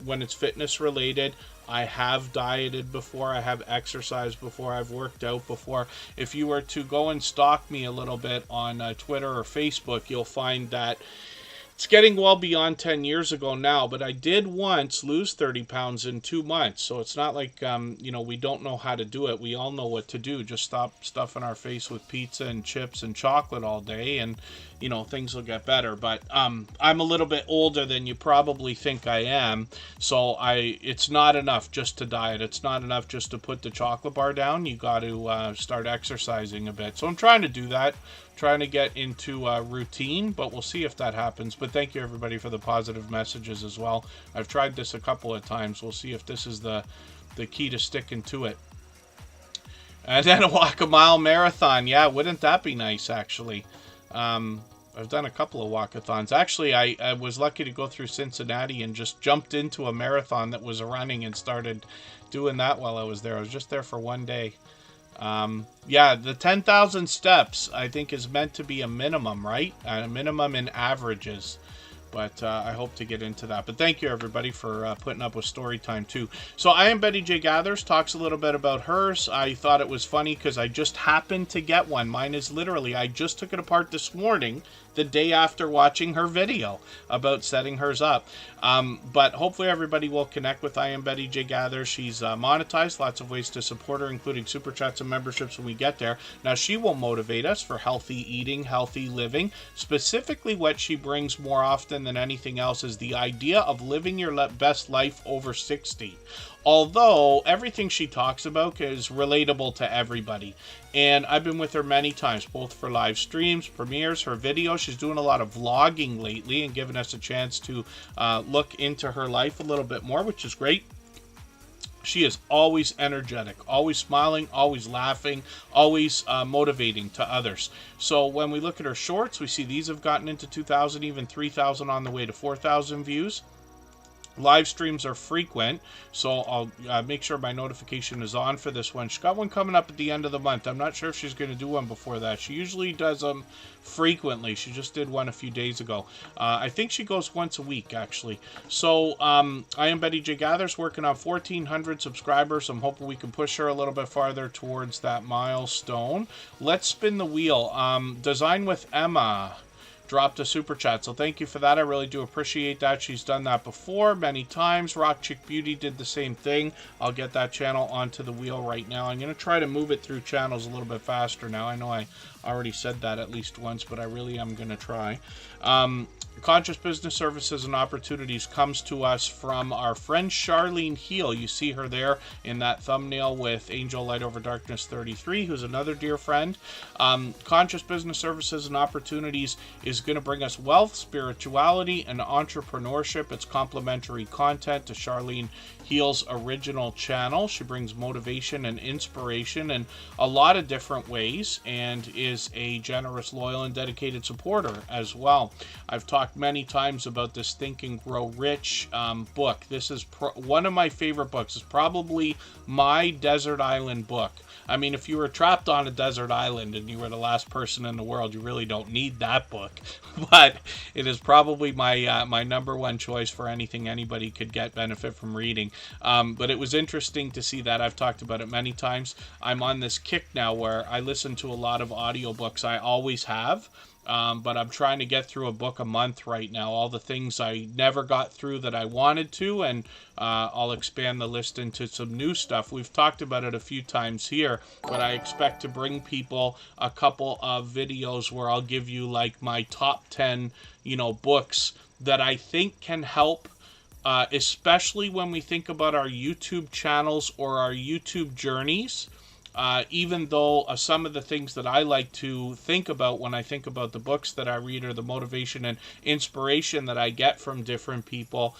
when it's fitness related. I have dieted before. I have exercised before. I've worked out before. If you were to go and stalk me a little bit on Twitter or Facebook, you'll find that it's getting well beyond 10 years ago now, but I did once lose 30 pounds in 2 months. So it's not like, we don't know how to do it. We all know what to do. Just stop stuffing our face with pizza and chips and chocolate all day, and, things will get better. But I'm a little bit older than you probably think I am. So it's not enough just to diet. It's not enough just to put the chocolate bar down. You got to start exercising a bit. So I'm trying to do that. Trying to get into a routine, but we'll see if that happens. But thank you everybody for the positive messages as well. I've tried this a couple of times. We'll see if this is the key to sticking to it. And then a walk a mile marathon. Yeah, wouldn't that be nice, actually? I've done a couple of walkathons. Actually, I was lucky to go through Cincinnati and just jumped into a marathon that was running and started doing that while I was there. I was just there for one day. Yeah, the 10,000 steps, I think, is meant to be a minimum, right? A minimum in averages. But I hope to get into that. But thank you, everybody, for putting up with story time, too. So I am Betty J. Gathers, talks a little bit about hers. I thought it was funny because I just happened to get one. Mine is literally, I just took it apart this morning, the day after watching her video about setting hers up. But hopefully everybody will connect with I am Betty J. Gathers. She's monetized, lots of ways to support her, including super chats and memberships when we get there. Now, she will motivate us for healthy eating, healthy living. Specifically, what she brings more often than anything else is the idea of living your best life over 60. Although everything she talks about is relatable to everybody. And I've been with her many times, both for live streams, premieres, her videos. She's doing a lot of vlogging lately and giving us a chance to look into her life a little bit more, which is great. She is always energetic, always smiling, always laughing, always motivating to others. So when we look at her shorts, we see these have gotten into 2,000, even 3,000 on the way to 4,000 views. Live streams are frequent, so I'll make sure my notification is on for this one. She's got one coming up at the end of the month. I'm not sure if she's going to do one before that. She usually does them frequently. She just did one a few days ago. I think she goes once a week, actually. So I am Betty J. Gathers, working on 1,400 subscribers. I'm hoping we can push her a little bit farther towards that milestone. Let's spin the wheel. Design with Emma dropped a super chat, so thank you for that. I really do appreciate that. She's done that before many times. Rock Chick Beauty did the same thing. I'll get that channel onto the wheel right now. I'm going to try to move it through channels a little bit faster now. I know I already said that at least once, but I really am going to try. Conscious Business Services and Opportunities comes to us from our friend Charlene Heal. You see her there in that thumbnail with Angel Light Over Darkness 33, who's another dear friend. Conscious Business Services and Opportunities is going to bring us wealth, spirituality, and entrepreneurship. It's complimentary content to Charlene Heal's original channel. She brings motivation and inspiration in a lot of different ways and is a generous, loyal, and dedicated supporter as well. I've talked many times about this Think and Grow Rich book. This is one of my favorite books. It's probably my desert island book. I mean, if you were trapped on a desert island and you were the last person in the world, you really don't need that book. But it is probably my my number one choice for anything anybody could get benefit from reading. But it was interesting to see that. I've talked about it many times. I'm on this kick now where I listen to a lot of audiobooks. I always have. But I'm trying to get through a book a month right now. All the things I never got through that I wanted to, and I'll expand the list into some new stuff. We've talked about it a few times here, but I expect to bring people a couple of videos where I'll give you like my top 10, books that I think can help, especially when we think about our YouTube channels or our YouTube journeys. Even though some of the things that I like to think about when I think about the books that I read or the motivation and inspiration that I get from different people,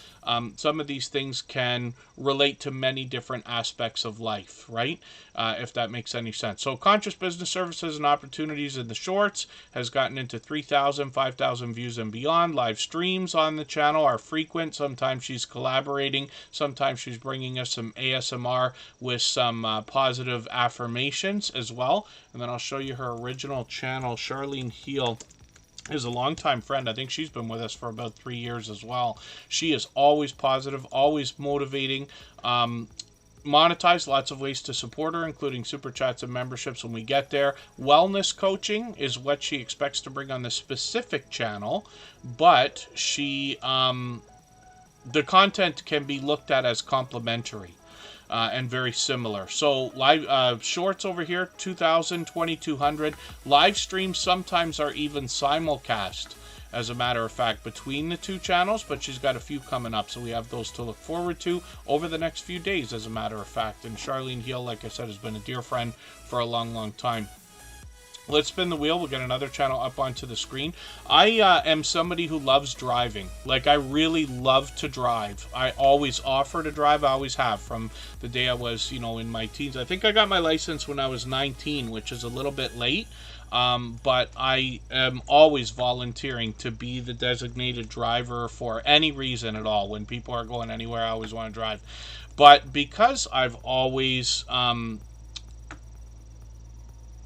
some of these things can relate to many different aspects of life, right? If that makes any sense. So Conscious Business Services and Opportunities in the shorts has gotten into 3,000, 5,000 views and beyond. Live streams on the channel are frequent. Sometimes she's collaborating. Sometimes she's bringing us some ASMR with some positive affirmations as well. And then I'll show you her original channel. Charlene Heal is a longtime friend. I think she's been with us for about 3 years as well. She is always positive, always motivating. Monetize, lots of ways to support her, including super chats and memberships when we get there. Wellness coaching is what she expects to bring on this specific channel, but she the content can be looked at as complementary and very similar. So live shorts over here, 2,000, 2,200. Live streams sometimes are even simulcast, as a matter of fact, between the two channels, but she's got a few coming up, so we have those to look forward to over the next few days, as a matter of fact. And Charlene Heal, like I said, has been a dear friend for a long, long time. Let's spin the wheel. We'll get another channel up onto the screen. I am somebody who loves driving. Like, I really love to drive. I always offer to drive. I always have from the day I was, in my teens. I think I got my license when I was 19, which is a little bit late. but I am always volunteering to be the designated driver for any reason at all. When people are going anywhere, I always want to drive. But because I've always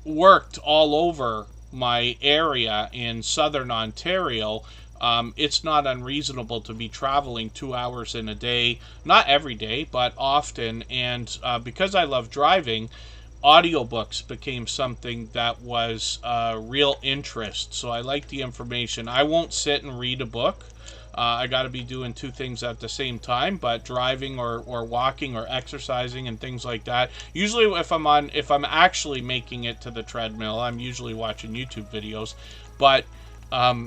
worked all over my area in southern Ontario, it's not unreasonable to be traveling 2 hours in a day, not every day, but often. And because I love driving, audiobooks became something that was real interest. So I like the information. I won't sit and read a book. I got to be doing two things at the same time, but driving or walking or exercising and things like that. Usually if I'm actually making it to the treadmill, I'm usually watching YouTube videos, but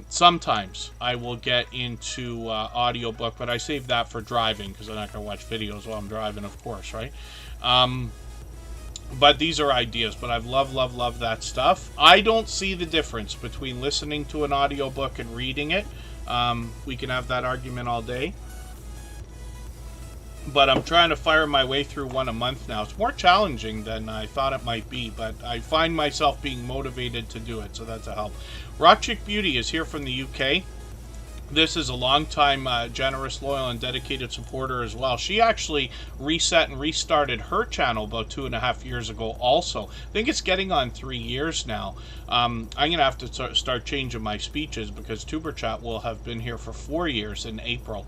sometimes I will get into audiobook, but I save that for driving because I'm not going to watch videos while I'm driving, of course, right? But these are ideas, but I've loved that stuff. I don't see the difference between listening to an audiobook and reading it. We can have that argument all day. But I'm trying to fire my way through one a month now. It's more challenging than I thought it might be, but I find myself being motivated to do it, so that's a help. Rock Chick Beauty is here from the UK. This is a long-time generous, loyal, and dedicated supporter as well. She actually reset and restarted her channel about 2.5 years ago also. I think it's getting on 3 years now. I'm going to have to start changing my speeches because Tuber Chat will have been here for 4 years in April.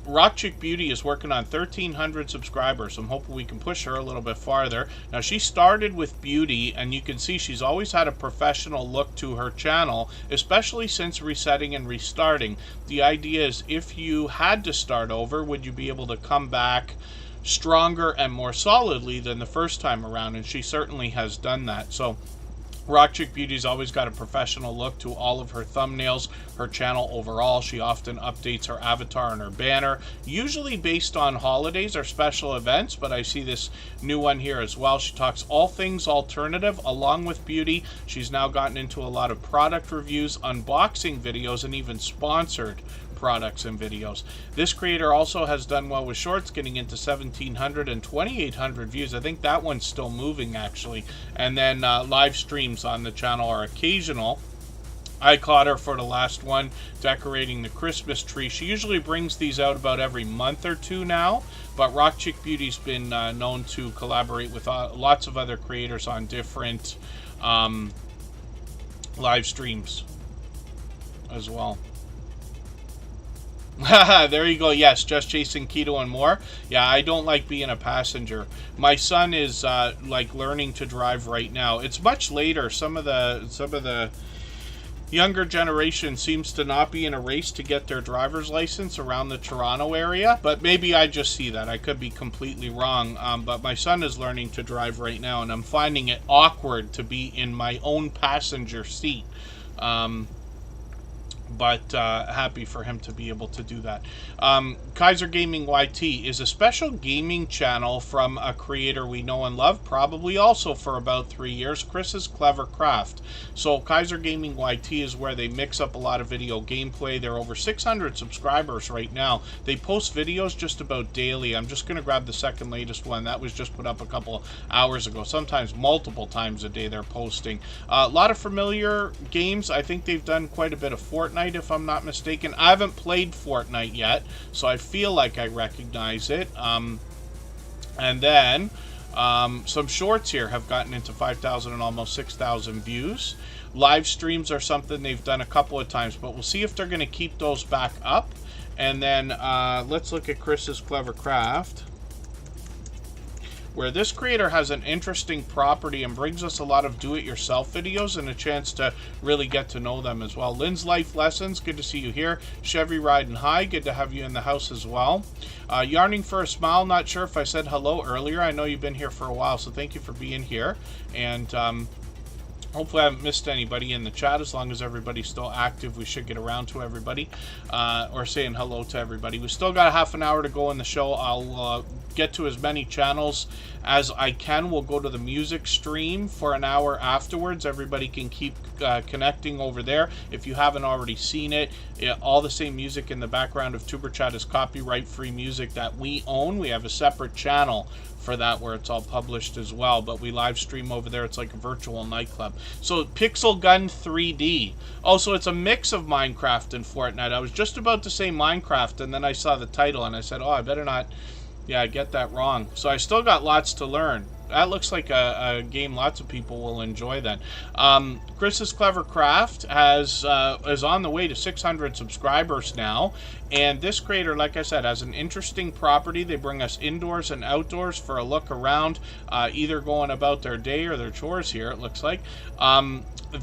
Rock Chick Beauty is working on 1,300 subscribers. I'm hoping we can push her a little bit farther. Now, she started with beauty, and you can see she's always had a professional look to her channel, especially since resetting and restarting. The idea is, if you had to start over, would you be able to come back stronger and more solidly than the first time around? And she certainly has done that. So Rock Chick Beauty's always got a professional look to all of her thumbnails, her channel overall. She often updates her avatar and her banner, usually based on holidays or special events, but I see this new one here as well. She talks all things alternative along with beauty. She's now gotten into a lot of product reviews, unboxing videos, and even sponsored products and videos. This creator also has done well with shorts, getting into 1,700 and 2,800 views. I think that one's still moving actually. And then live streams on the channel are occasional. I caught her for the last one decorating the Christmas tree. She usually brings these out about every month or two now, but Rock Chick Beauty's been known to collaborate with lots of other creators on different live streams as well. There you go. Yes, just chasing keto and more. Yeah, I don't like being a passenger. My son is like learning to drive right now. It's much later. Some of the younger generation seems to not be in a race to get their driver's license around the Toronto area, but maybe I just see that. I could be completely wrong. But my son is learning to drive right now, and I'm finding it awkward to be in my own passenger seat. But happy for him to be able to do that. Kaiser Gaming YT is a special gaming channel from a creator we know and love, probably also for about 3 years, Chris's Clever Craft. So Kaiser Gaming YT is where they mix up a lot of video gameplay. They're over 600 subscribers right now. They post videos just about daily. I'm just going to grab the second latest one. That was just put up a couple hours ago. Sometimes multiple times a day they're posting. A lot of familiar games. I think they've done quite a bit of Fortnite, if I'm not mistaken. I haven't played Fortnite yet, so I feel like I recognize it. And then some shorts here have gotten into 5,000 and almost 6,000 views. Live streams are something they've done a couple of times, but we'll see if they're going to keep those back up. And then let's look at Chris's Clever Craft, where this creator has an interesting property and brings us a lot of do-it-yourself videos and a chance to really get to know them as well. Lynn's Life Lessons, good to see you here. Chevy Riding High, good to have you in the house as well. Yarning for a Smile, not sure if I said hello earlier. I know you've been here for a while, so thank you for being here. And hopefully I haven't missed anybody in the chat. As long as everybody's still active, we should get around to everybody, or saying hello to everybody. We still got a half an hour to go in the show. I'll get to as many channels as I can. We'll go to the music stream for an hour afterwards. Everybody can keep connecting over there. If you haven't already seen it, all the same music in the background of Tuber Chat is copyright-free music that we own. We have a separate channel for that where it's all published as well, but we live stream over there. It's like a virtual nightclub. So Pixel Gun 3D. Oh, so it's a mix of Minecraft and Fortnite. I was just about to say Minecraft, and then I saw the title and I said, oh, I better not get that wrong. So I still got lots to learn. That looks like a game lots of people will enjoy then. Chris's Clever Craft is on the way to 600 subscribers now. And this creator, like I said, has an interesting property. They bring us indoors and outdoors for a look around, either going about their day or their chores here, it looks like.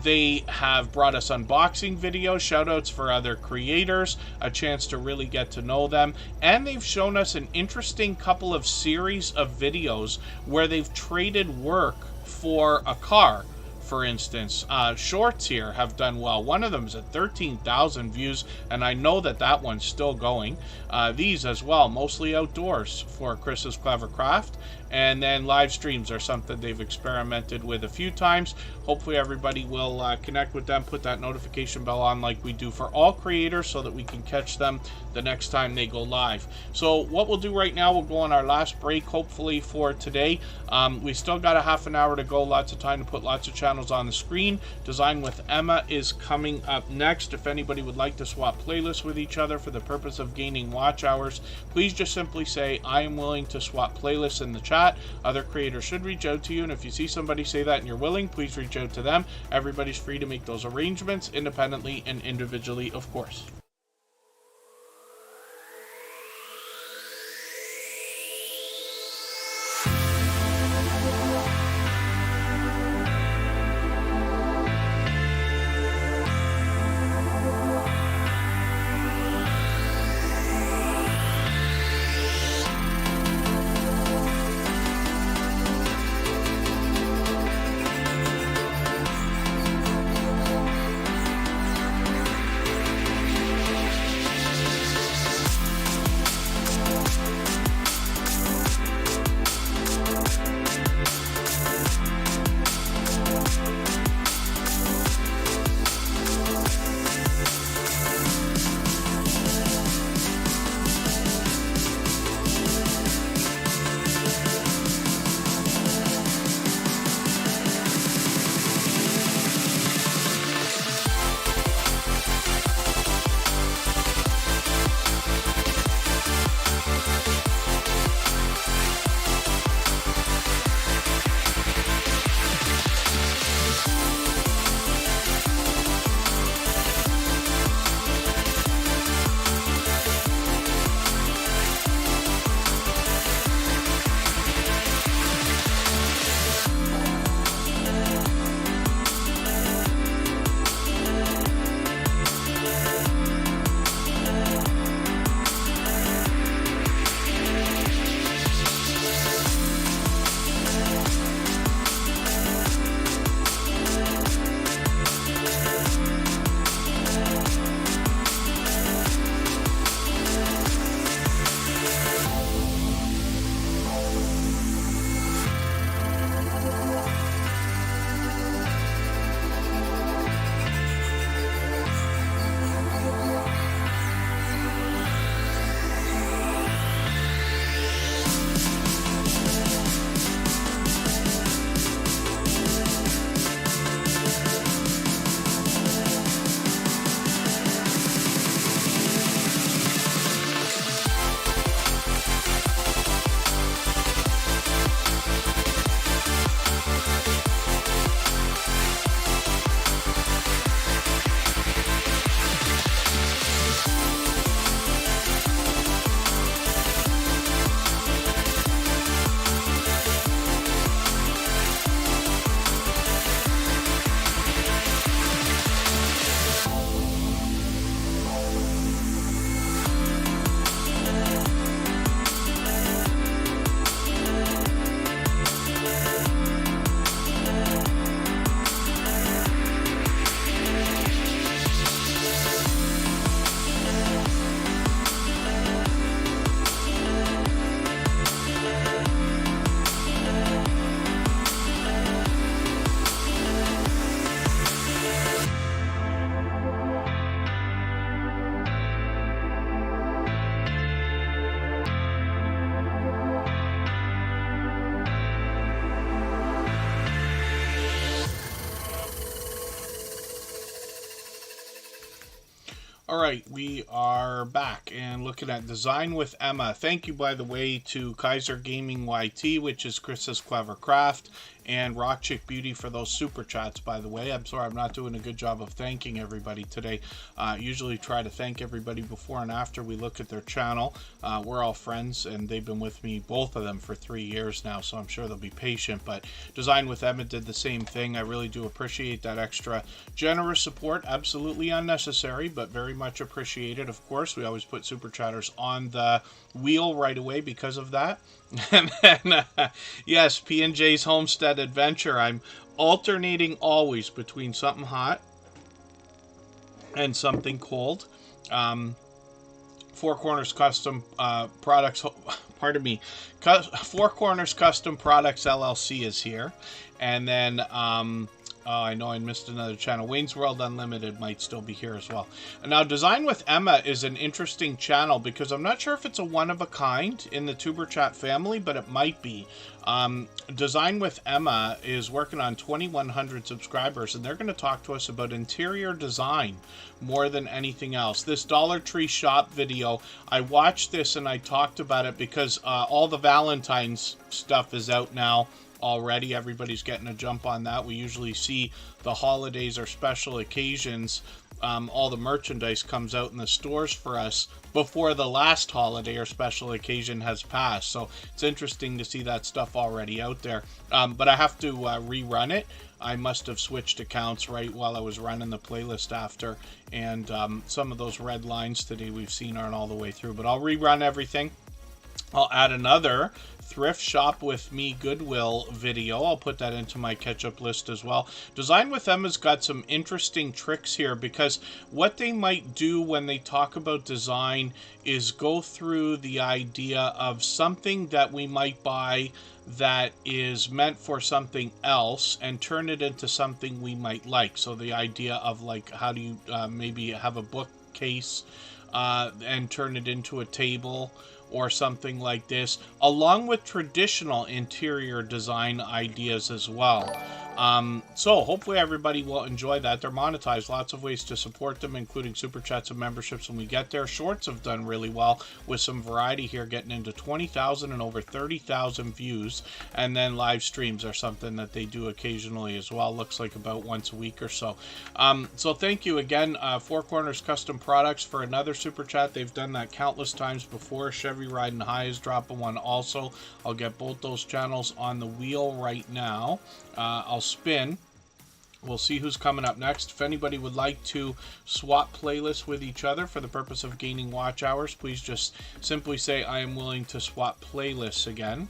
They have brought us unboxing videos, shoutouts for other creators, a chance to really get to know them, and they've shown us an interesting couple of series of videos where they've traded work for a car. For instance, shorts here have done well. One of them is at 13,000 views, and I know that one's still going. These as well, mostly outdoors for Chris's Clever Craft. And then live streams are something they've experimented with a few times. Hopefully everybody will connect with them, put that notification bell on like we do for all creators so that we can catch them the next time they go live. So what we'll do right now, we'll go on our last break, hopefully for today. We still got a half an hour to go, lots of time to put lots of channels on the screen. Design with Emma is coming up next. If anybody would like to swap playlists with each other for the purpose of gaining watch hours, please just simply say, I am willing to swap playlists in the chat. Other creators should reach out to you, and if you see somebody say that and you're willing, please reach out to them. Everybody's free to make those arrangements independently and individually, of course. All right, we are back and looking at Design with Emma. Thank you, by the way, to Kaiser Gaming YT, which is Chris's Clever Craft, and Rock Chick Beauty for those super chats, by the way. I'm sorry I'm not doing a good job of thanking everybody today. Usually try to thank everybody before and after we look at their channel. We're all friends, and they've been with me, both of them, for 3 years now, so I'm sure they'll be patient. But Design with Emma did the same thing. I really do appreciate that extra generous support. Absolutely unnecessary, but very much appreciated. Of course, we always put super chatters on the wheel right away because of that. And then yes, P&J's Homestead Adventure. I'm alternating always between something hot and something cold. Four Corners Custom Products, pardon me, Four Corners Custom Products LLC is here. And then oh, I know I missed another channel. Wayne's World Unlimited might still be here as well. Now, Design with Emma is an interesting channel because I'm not sure if it's a one-of-a-kind in the Tuber Chat family, but it might be. Design with Emma is working on 2,100 subscribers, and they're going to talk to us about interior design more than anything else. This Dollar Tree shop video, I watched this and I talked about it because all the Valentine's stuff is out now already. Everybody's getting a jump on that. We usually see the holidays or special occasions, all the merchandise comes out in the stores for us before the last holiday or special occasion has passed. So it's interesting to see that stuff already out there. But I have to rerun it. I must have switched accounts right while I was running the playlist after, and some of those red lines today we've seen aren't all the way through, but I'll rerun everything. I'll add another Thrift Shop with Me Goodwill video. I'll put that into my catch-up list as well. Design with Emma's got some interesting tricks here, because what they might do when they talk about design is go through the idea of something that we might buy that is meant for something else and turn it into something we might like. So the idea of, like, how do you maybe have a bookcase and turn it into a table or something like this, along with traditional interior design ideas as well. So hopefully everybody will enjoy that. They're monetized. Lots of ways to support them, including super chats and memberships when we get there. Shorts have done really well with some variety here, getting into 20,000 and over 30,000 views. And then live streams are something that they do occasionally as well. Looks like about once a week or so. So thank you again, Four Corners Custom Products, for another super chat. They've done that countless times before. Chevy Riding High is dropping one also. I'll get both those channels on the wheel right now. I'll spin. We'll see who's coming up next. If anybody would like to swap playlists with each other for the purpose of gaining watch hours, please just simply say, I am willing to swap playlists again.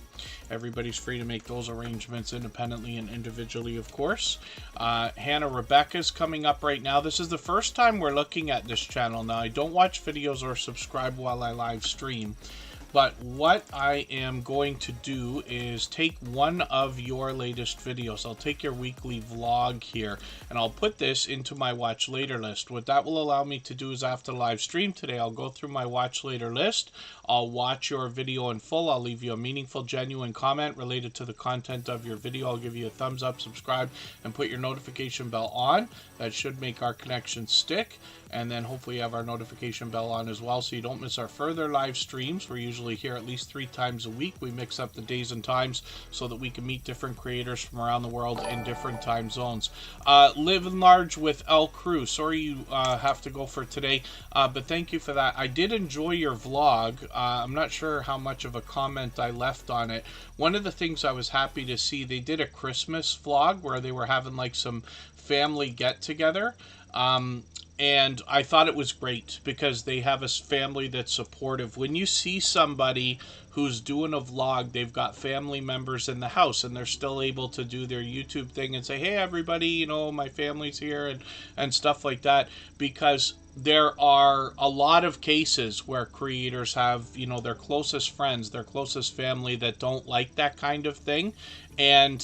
Everybody's free to make those arrangements independently and individually, of course. Hannah Rebecca's coming up right now. This is the first time we're looking at this channel. Now, I don't watch videos or subscribe while I live stream. But what I am going to do is take one of your latest videos. I'll take your weekly vlog here, and I'll put this into my watch later list. What that will allow me to do is, after the live stream today, I'll go through my watch later list. I'll watch your video in full. I'll leave you a meaningful, genuine comment related to the content of your video. I'll give you a thumbs up, subscribe, and put your notification bell on. That should make our connection stick. And then hopefully have our notification bell on as well, so you don't miss our further live streams. We're usually here at least 3 times a week. We mix up the days and times so that we can meet different creators from around the world in different time zones. Live and Large with El Crew. Sorry you have to go for today, but thank you for that. I did enjoy your vlog. I'm not sure how much of a comment I left on it. One of the things I was happy to see, they did a Christmas vlog where they were having like some family get-together. And I thought it was great because they have a family that's supportive. When you see somebody who's doing a vlog, they've got family members in the house and they're still able to do their YouTube thing and say, hey, everybody, you know, my family's here and stuff like that, because there are a lot of cases where creators have, you know, their closest friends, their closest family that don't like that kind of thing. And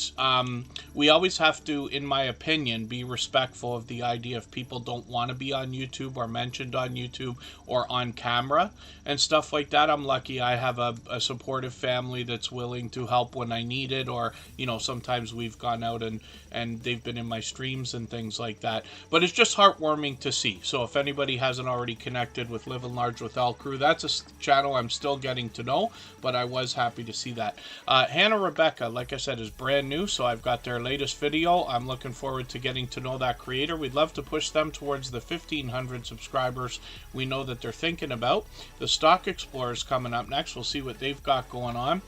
we always have to, in my opinion, be respectful of the idea if people don't want to be on YouTube or mentioned on YouTube or on camera and stuff like that. I'm lucky I have a a supportive family that's willing to help when I need it, or sometimes we've gone out and they've been in my streams and things like that. But it's just heartwarming to see. So if anybody hasn't already connected with Living Large with Al Crew, that's a channel I'm still getting to know, but I was happy to see that. Hannah Rebecca, like I said, is brand new, so I've got their latest video. I'm looking forward to getting to know that creator. We'd love to push them towards the 1,500 subscribers we know that they're thinking about. The Stock Explorers coming up next. We'll see what they've got going on.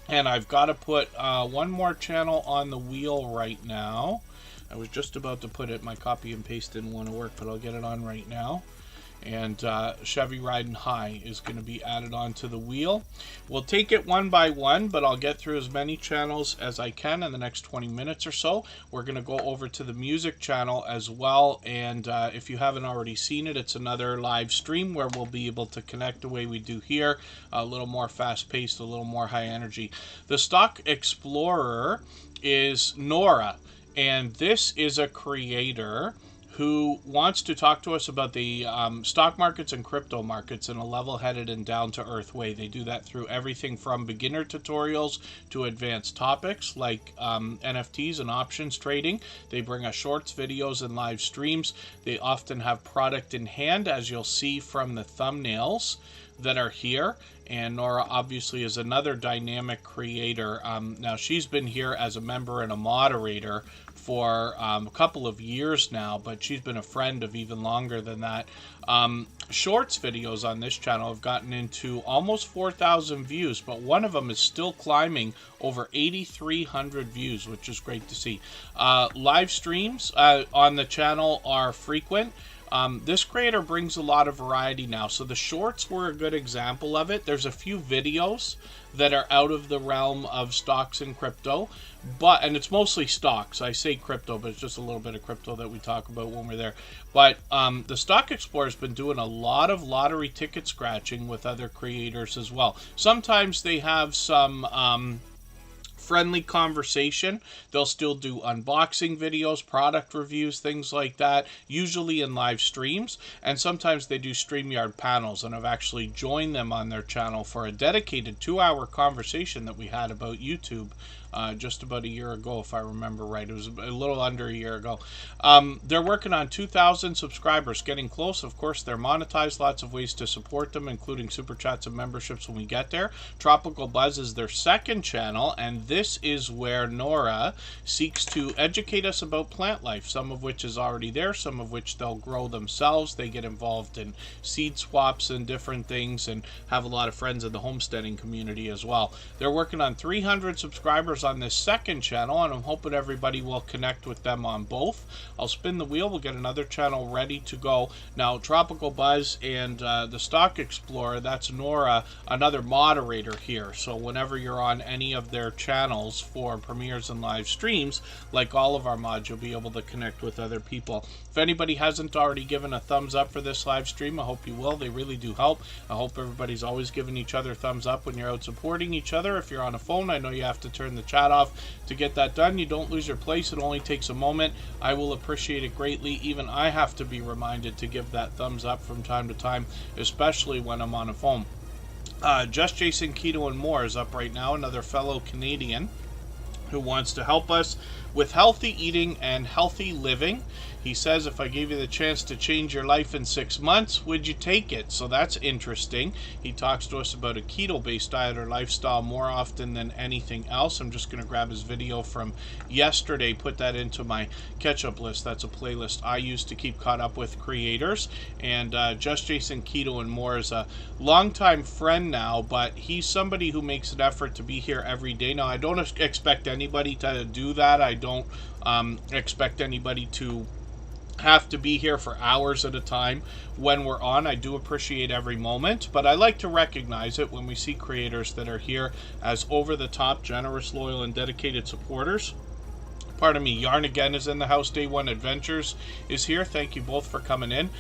And I've got to put one more channel on the wheel right now. I was just about to put it. My copy and paste didn't want to work, but I'll get it on right now. And Chevy Riding High is going to be added onto the wheel. We'll take it one by one, but I'll get through as many channels as I can in the next 20 minutes or so. We're going to go over to the music channel as well, and if you haven't already seen it, it's another live stream where we'll be able to connect the way we do here, a little more fast-paced, a little more high energy. The Stock Explorer is Nora, and this is a creator who wants to talk to us about the stock markets and crypto markets in a level-headed and down-to-earth way. They do that through everything from beginner tutorials to advanced topics like NFTs and options trading. They bring us shorts, videos, and live streams. They often have product in hand, as you'll see from the thumbnails that are here. And Nora obviously is another dynamic creator. Now she's been here as a member and a moderator for a couple of years now, but she's been a friend of even longer than that. Shorts videos on this channel have gotten into almost 4,000 views, but one of them is still climbing over 8,300 views, which is great to see. Live streams on the channel are frequent. This creator brings a lot of variety now. So the shorts were a good example of it. There's a few videos that are out of the realm of stocks and crypto, and it's mostly stocks. I say crypto, but it's just a little bit of crypto that we talk about when we're there. But the Stock Explorer has been doing a lot of lottery ticket scratching with other creators as well. Sometimes they have some friendly conversation. They'll still do unboxing videos, product reviews, things like that, usually in live streams, and sometimes they do StreamYard panels, and I've actually joined them on their channel for a dedicated 2-hour conversation that we had about YouTube just about a year ago, if I remember right. It was a little under a year ago. They're working on 2,000 subscribers, getting close. Of course, they're monetized. Lots of ways to support them, including super chats and memberships when we get there. Tropical Buzz is their second channel, and this is where Nora seeks to educate us about plant life, some of which is already there, some of which they'll grow themselves. They get involved in seed swaps and different things, and have a lot of friends in the homesteading community as well. They're working on 300 subscribers on this second channel, and I'm hoping everybody will connect with them on both. I'll spin the wheel. We'll get another channel ready to go. Now, Tropical Buzz and the Stock Explorer, that's Nora, another moderator here. So whenever you're on any of their channels for premieres and live streams, like all of our mods, you'll be able to connect with other people. If anybody hasn't already given a thumbs up for this live stream, I hope you will. They really do help. I hope everybody's always giving each other thumbs up when you're out supporting each other. If you're on a phone, I know you have to turn the chat off to get that done. You don't lose your place. It only takes a moment. I will appreciate it greatly. Even I have to be reminded to give that thumbs up from time to time, especially when I'm on a phone. Just Jason Keto and More is up right now, another fellow Canadian who wants to help us with healthy eating and healthy living. He says, if I gave you the chance to change your life in 6 months, would you take it? So that's interesting. He talks to us about a keto-based diet or lifestyle more often than anything else. I'm just going to grab his video from yesterday, put that into my catch-up list. That's a playlist I use to keep caught up with creators. And Just Jason Keto and More is a longtime friend now, but he's somebody who makes an effort to be here every day. Now, I don't expect anybody to do that. I don't expect anybody to have to be here for hours at a time when we're on. I do appreciate every moment, but I like to recognize it when we see creators that are here as over-the-top, generous, loyal, and dedicated supporters Pardon me, Yarn Again is in the house. Day One Adventures is here. Thank you both for coming in.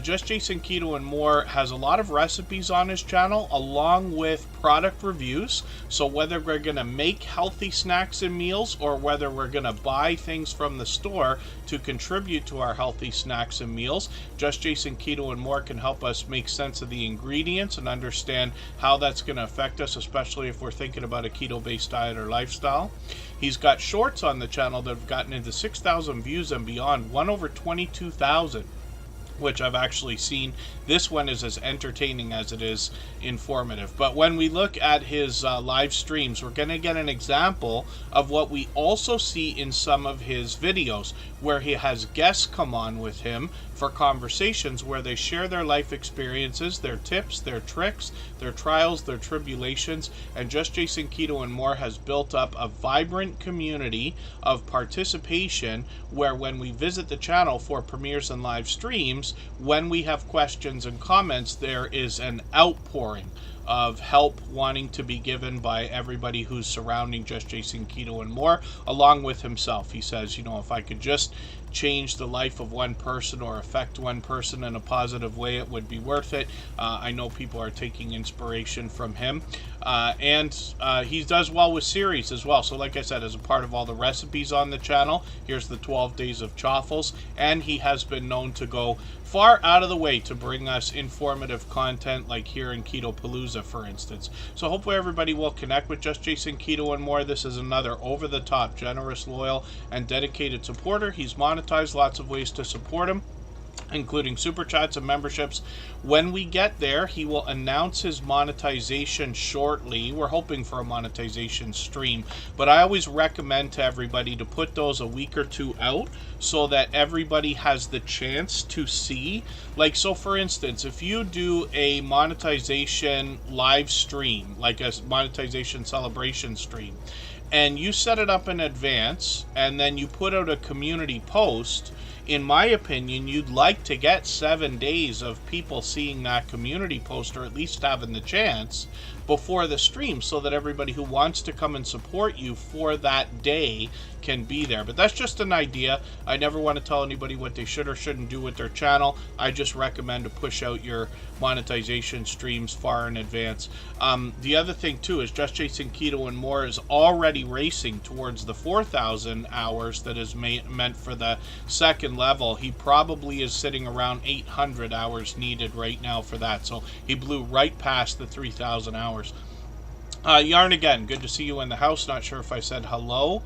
Just Jason Keto and More has a lot of recipes on his channel, along with product reviews. So whether we're going to make healthy snacks and meals, or whether we're going to buy things from the store to contribute to our healthy snacks and meals, Just Jason Keto and More can help us make sense of the ingredients and understand how that's going to affect us, especially if we're thinking about a keto-based diet or lifestyle. He's got shorts on the channel that have gotten into 6,000 views and beyond, one over 22,000, which I've actually seen. This one is as entertaining as it is informative. But when we look at his live streams, we're going to get an example of what we also see in some of his videos, where he has guests come on with him for conversations where they share their life experiences, their tips, their tricks, their trials, their tribulations. And Just Jason Keto and More has built up a vibrant community of participation, where when we visit the channel for premieres and live streams, when we have questions and comments, there is an outpouring of help wanting to be given by everybody who's surrounding Just Jason Keto and More, along with himself. He says, you know, if I could just change the life of one person or affect one person in a positive way, it would be worth it. I know people are taking inspiration from him. And he does well with series as well. So like I said, as a part of all the recipes on the channel, here's the 12 days of chaffles. And he has been known to go far out of the way to bring us informative content, like here in Keto Palooza, for instance. So hopefully everybody will connect with Just Jason Keto and More. This is another over-the-top, generous, loyal, and dedicated supporter. He's monetized, lots of ways to support him, including super chats and memberships. When we get there, he will announce his monetization shortly. We're hoping for a monetization stream, but I always recommend to everybody to put those a week or two out so that everybody has the chance to see. Like, so for instance, if you do a monetization live stream, like a monetization celebration stream, and you set it up in advance, and then you put out a community post, in my opinion, you'd like to get 7 days of people seeing that community post, or at least having the chance before the stream, so that everybody who wants to come and support you for that day can be there. But that's just an idea. I never want to tell anybody what they should or shouldn't do with their channel. I just recommend to push out your monetization streams far in advance. The other thing too is Just Jason Keto and More is already racing towards the 4,000 hours that is meant for the second level. He probably is sitting around 800 hours needed right now for that. So he blew right past the 3,000 hours. Yarn Again, good to see you in the house. Not sure if I said hello.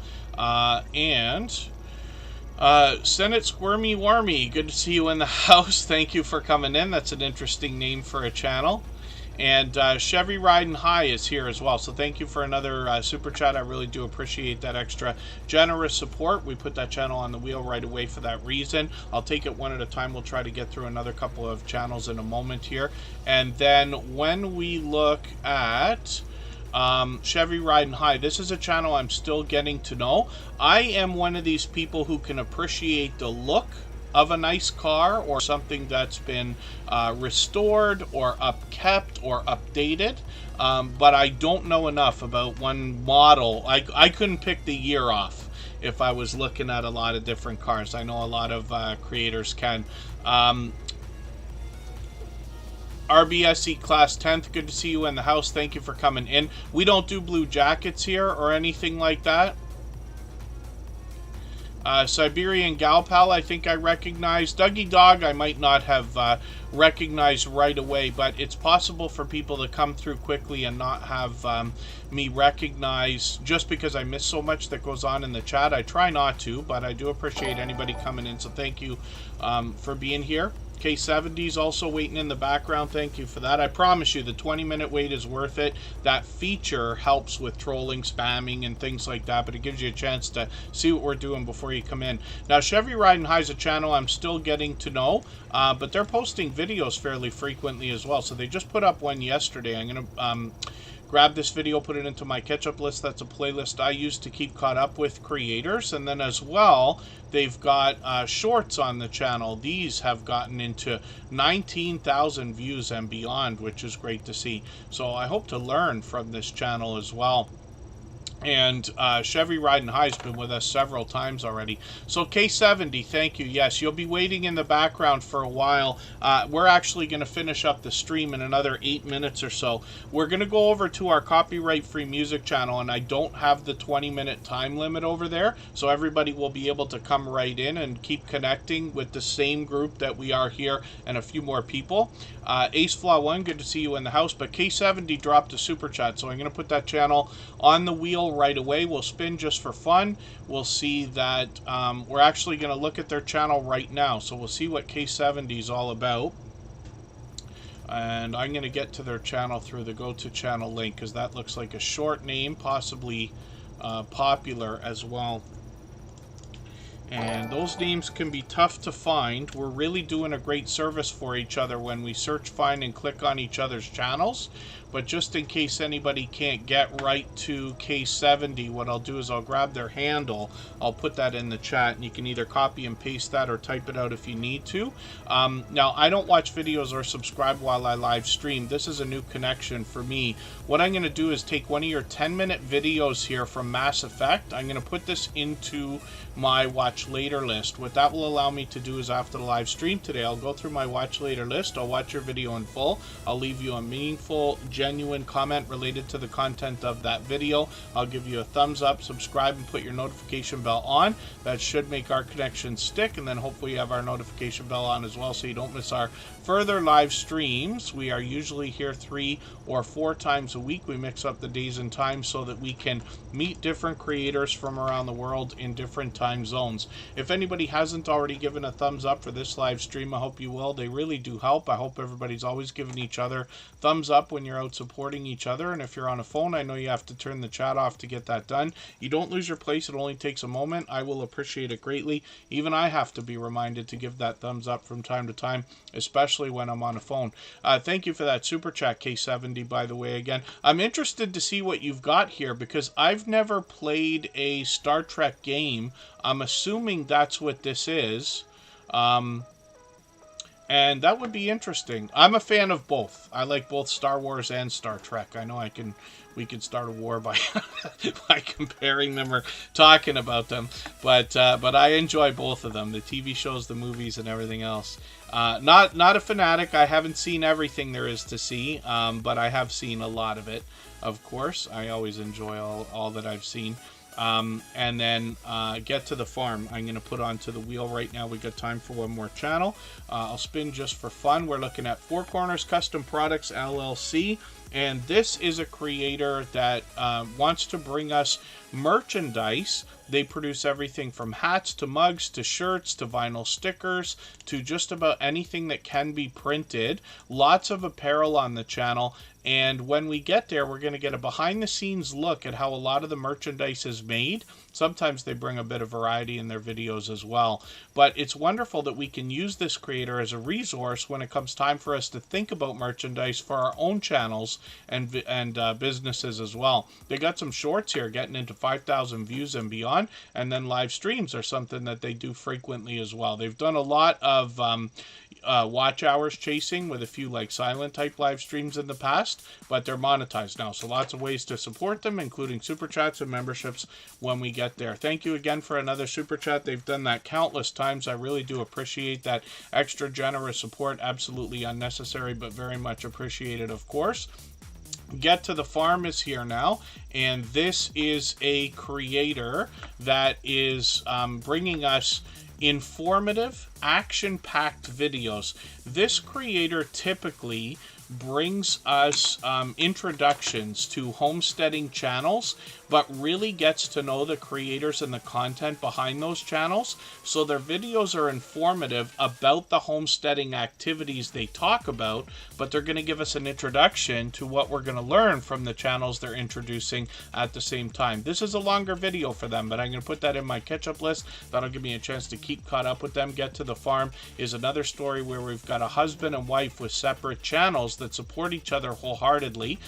Senate Squirmy Wormy, good to see you in the house. Thank you for coming in. That's an interesting name for a channel. And Chevy Riding High is here as well. So thank you for another super chat. I really do appreciate that extra generous support. We put that channel on the wheel right away for that reason. I'll take it one at a time. We'll try to get through another couple of channels in a moment here. And then when we look at Chevy Riding High, this is a channel I'm still getting to know. I am one of these people who can appreciate the look of a nice car, or something that's been restored or upkept or updated, but I don't know enough about one model. I couldn't pick the year off if I was looking at a lot of different cars. I know a lot of creators can. RBSE Class 10th, good to see you in the house. Thank you for coming in. We don't do blue jackets here or anything like that. Siberian Gal Pal, I think I recognize. Dougie Dog, I might not have recognized right away, but it's possible for people to come through quickly and not have me recognize, just because I miss so much that goes on in the chat. I try not to, but I do appreciate anybody coming in, so thank you for being here. K70's also waiting in the background. Thank you for that. I promise you the 20-minute wait is worth it. That feature helps with trolling, spamming, and things like that, but it gives you a chance to see what we're doing before you come in. Now, Chevy Riding High is a channel I'm still getting to know, but they're posting videos fairly frequently as well. So they just put up one yesterday. I'm going to grab this video, put it into my catch-up list. That's a playlist I use to keep caught up with creators. And then as well, they've got shorts on the channel. These have gotten into 19,000 views and beyond, which is great to see. So I hope to learn from this channel as well. And Chevy Riding High's been with us several times already. So K70, thank you. Yes, you'll be waiting in the background for a while. We're actually going to finish up the stream in another 8 minutes or so. We're going to go over to our copyright-free music channel, and I don't have the 20-minute time limit over there, so everybody will be able to come right in and keep connecting with the same group that we are here and a few more people. Ace Flaw 1, good to see you in the house, but K70 dropped a super chat, so I'm going to put that channel on the wheel right away. We'll spin just for fun. We'll see that we're actually going to look at their channel right now, so we'll see what K70 is all about. And I'm going to get to their channel through the go to channel link, because that looks like a short name, possibly popular as well. And those names can be tough to find. We're really doing a great service for each other when we search, find, and click on each other's channels. But just in case anybody can't get right to K70, what I'll do is I'll grab their handle. I'll put that in the chat, and you can either copy and paste that or type it out if you need to. Now, I don't watch videos or subscribe while I live stream. This is a new connection for me. What I'm going to do is take one of your 10-minute videos here from Mass Effect. I'm going to put this into my watch later list. What that will allow me to do is after the live stream today, I'll go through my watch later list. I'll watch your video in full. I'll leave you a meaningful, genuine comment related to the content of that video. I'll give you a thumbs up, subscribe, and put your notification bell on. That should make our connection stick, and then hopefully you have our notification bell on as well so you don't miss our further live streams. We are usually here 3 or 4 times a week. We mix up the days and times so that we can meet different creators from around the world in different time zones. If anybody hasn't already given a thumbs up for this live stream, I hope you will. They really do help. I hope everybody's always giving each other thumbs up when you're out supporting each other. And if you're on a phone, I know you have to turn the chat off to get that done. You don't lose your place. It only takes a moment. I will appreciate it greatly. Even I have to be reminded to give that thumbs up from time to time, especially when I'm on a phone. Thank you for that super chat, K70, by the way, again. I'm interested to see what you've got here because I've never played a Star Trek game. I'm assuming that's what this is. And that would be interesting. I'm a fan of both. I like both Star Wars and Star Trek. I know we could start a war by by comparing them or talking about them. But I enjoy both of them, the TV shows, the movies, and everything else. Not a fanatic. I haven't seen everything there is to see, but I have seen a lot of it, of course. I always enjoy all that I've seen. And then get to the farm. I'm going to put onto the wheel right now. We got time for one more channel. I'll spin just for fun. We're looking at Four Corners Custom Products LLC, and this is a creator that wants to bring us merchandise. They produce everything from hats to mugs to shirts to vinyl stickers to just about anything that can be printed. Lots of apparel on the channel. And when we get there, we're going to get a behind-the-scenes look at how a lot of the merchandise is made. Sometimes they bring a bit of variety in their videos as well. But it's wonderful that we can use this creator as a resource when it comes time for us to think about merchandise for our own channels and businesses as well. They got some shorts here getting into 5,000 views and beyond. And then live streams are something that they do frequently as well. They've done a lot of watch hours chasing with a few like silent type live streams in the past, but they're monetized now, so lots of ways to support them, including super chats and memberships when we get there. Thank you again for another super chat. They've done that countless times. I really do appreciate that extra generous support. Absolutely unnecessary, but very much appreciated, of course. Get to the Farm is here now, and this is a creator that is bringing us informative, action-packed videos. This creator typically brings us introductions to homesteading channels, but really gets to know the creators and the content behind those channels. So their videos are informative about the homesteading activities they talk about, but they're going to give us an introduction to what we're going to learn from the channels they're introducing at the same time. This is a longer video for them, but I'm going to put that in my catch-up list. That'll give me a chance to keep caught up with them. Get to the Farm is another story where we've got a husband and wife with separate channels channels that support each other wholeheartedly,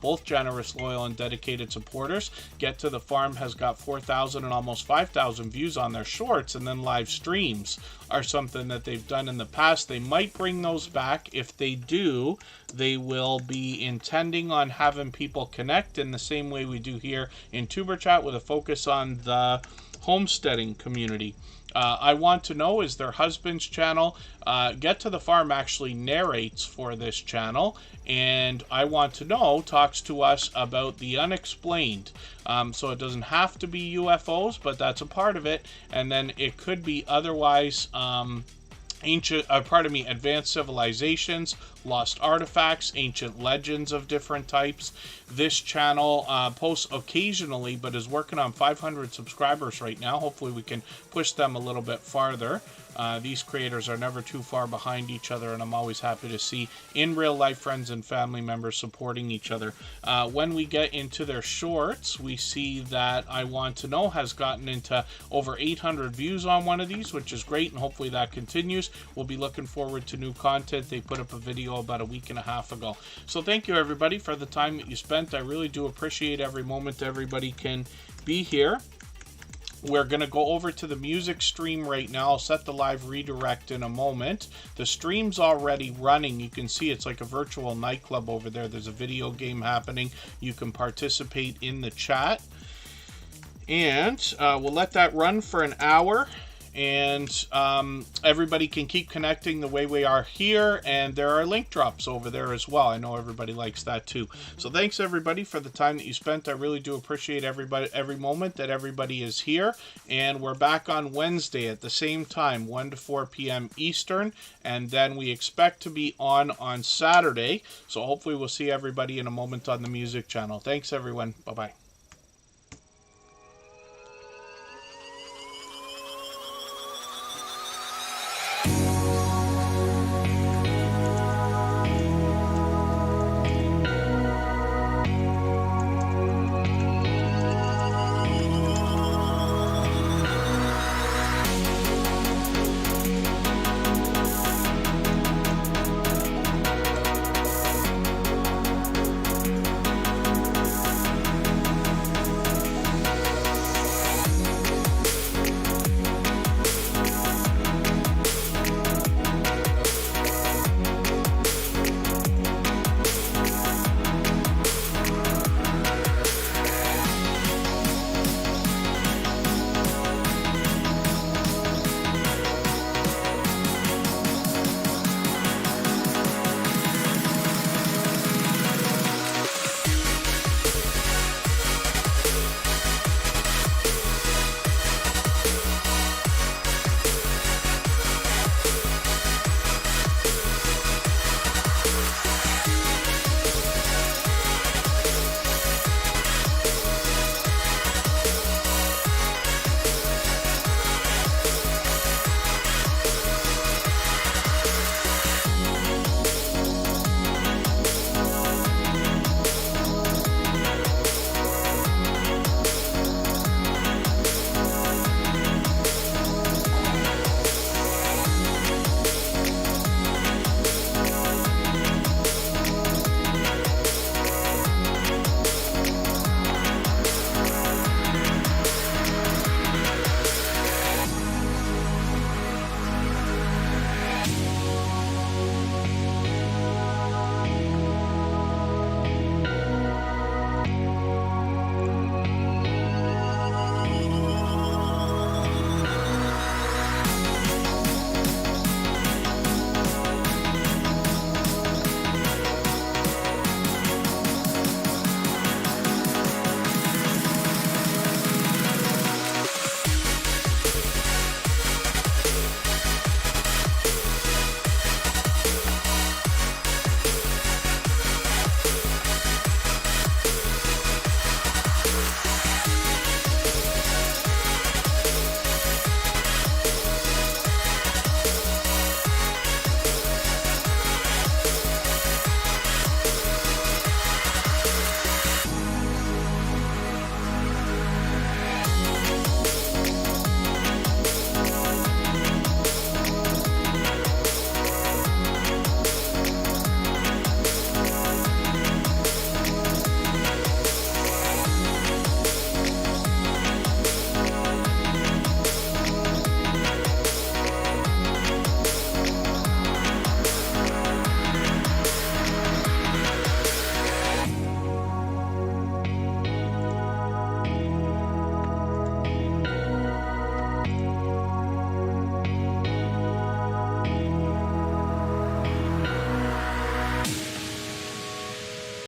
both generous, loyal, and dedicated supporters. Get to the Farm has got 4,000 and almost 5,000 views on their shorts, and then live streams are something that they've done in the past. They might bring those back. If they do, they will be intending on having people connect in the same way we do here in Tuber Chat, with a focus on the homesteading community. I Want to Know is their husband's channel. Get to the Farm actually narrates for this channel, and I Want to Know talks to us about the unexplained. So it doesn't have to be UFOs, but that's a part of it, and then it could be otherwise advanced civilizations, lost artifacts, ancient legends of different types. This channel posts occasionally, but is working on 500 subscribers right now. Hopefully we can push them a little bit farther. These creators are never too far behind each other, and I'm always happy to see in real life friends and family members supporting each other. When we get into their shorts, we see that I Want to Know has gotten into over 800 views on one of these, which is great, and hopefully that continues. We'll be looking forward to new content. They put up a video about a week and a half ago. So thank you everybody for the time that you spent. I really do appreciate every moment everybody can be here. We're going to go over to the music stream right now. I'll set the live redirect in a moment. The stream's already running. You can see it's like a virtual nightclub over there. There's a video game happening. You can participate in the chat. And we'll let that run for an hour. And everybody can keep connecting the way we are here, and there are link drops over there as well. I know everybody likes that too. So thanks everybody for the time that you spent. I really do appreciate every moment that everybody is here, and we're back on Wednesday at the same time, 1 to 4 p.m. Eastern, and then we expect to be on Saturday. So hopefully we'll see everybody in a moment on the music channel. Thanks everyone. Bye-bye.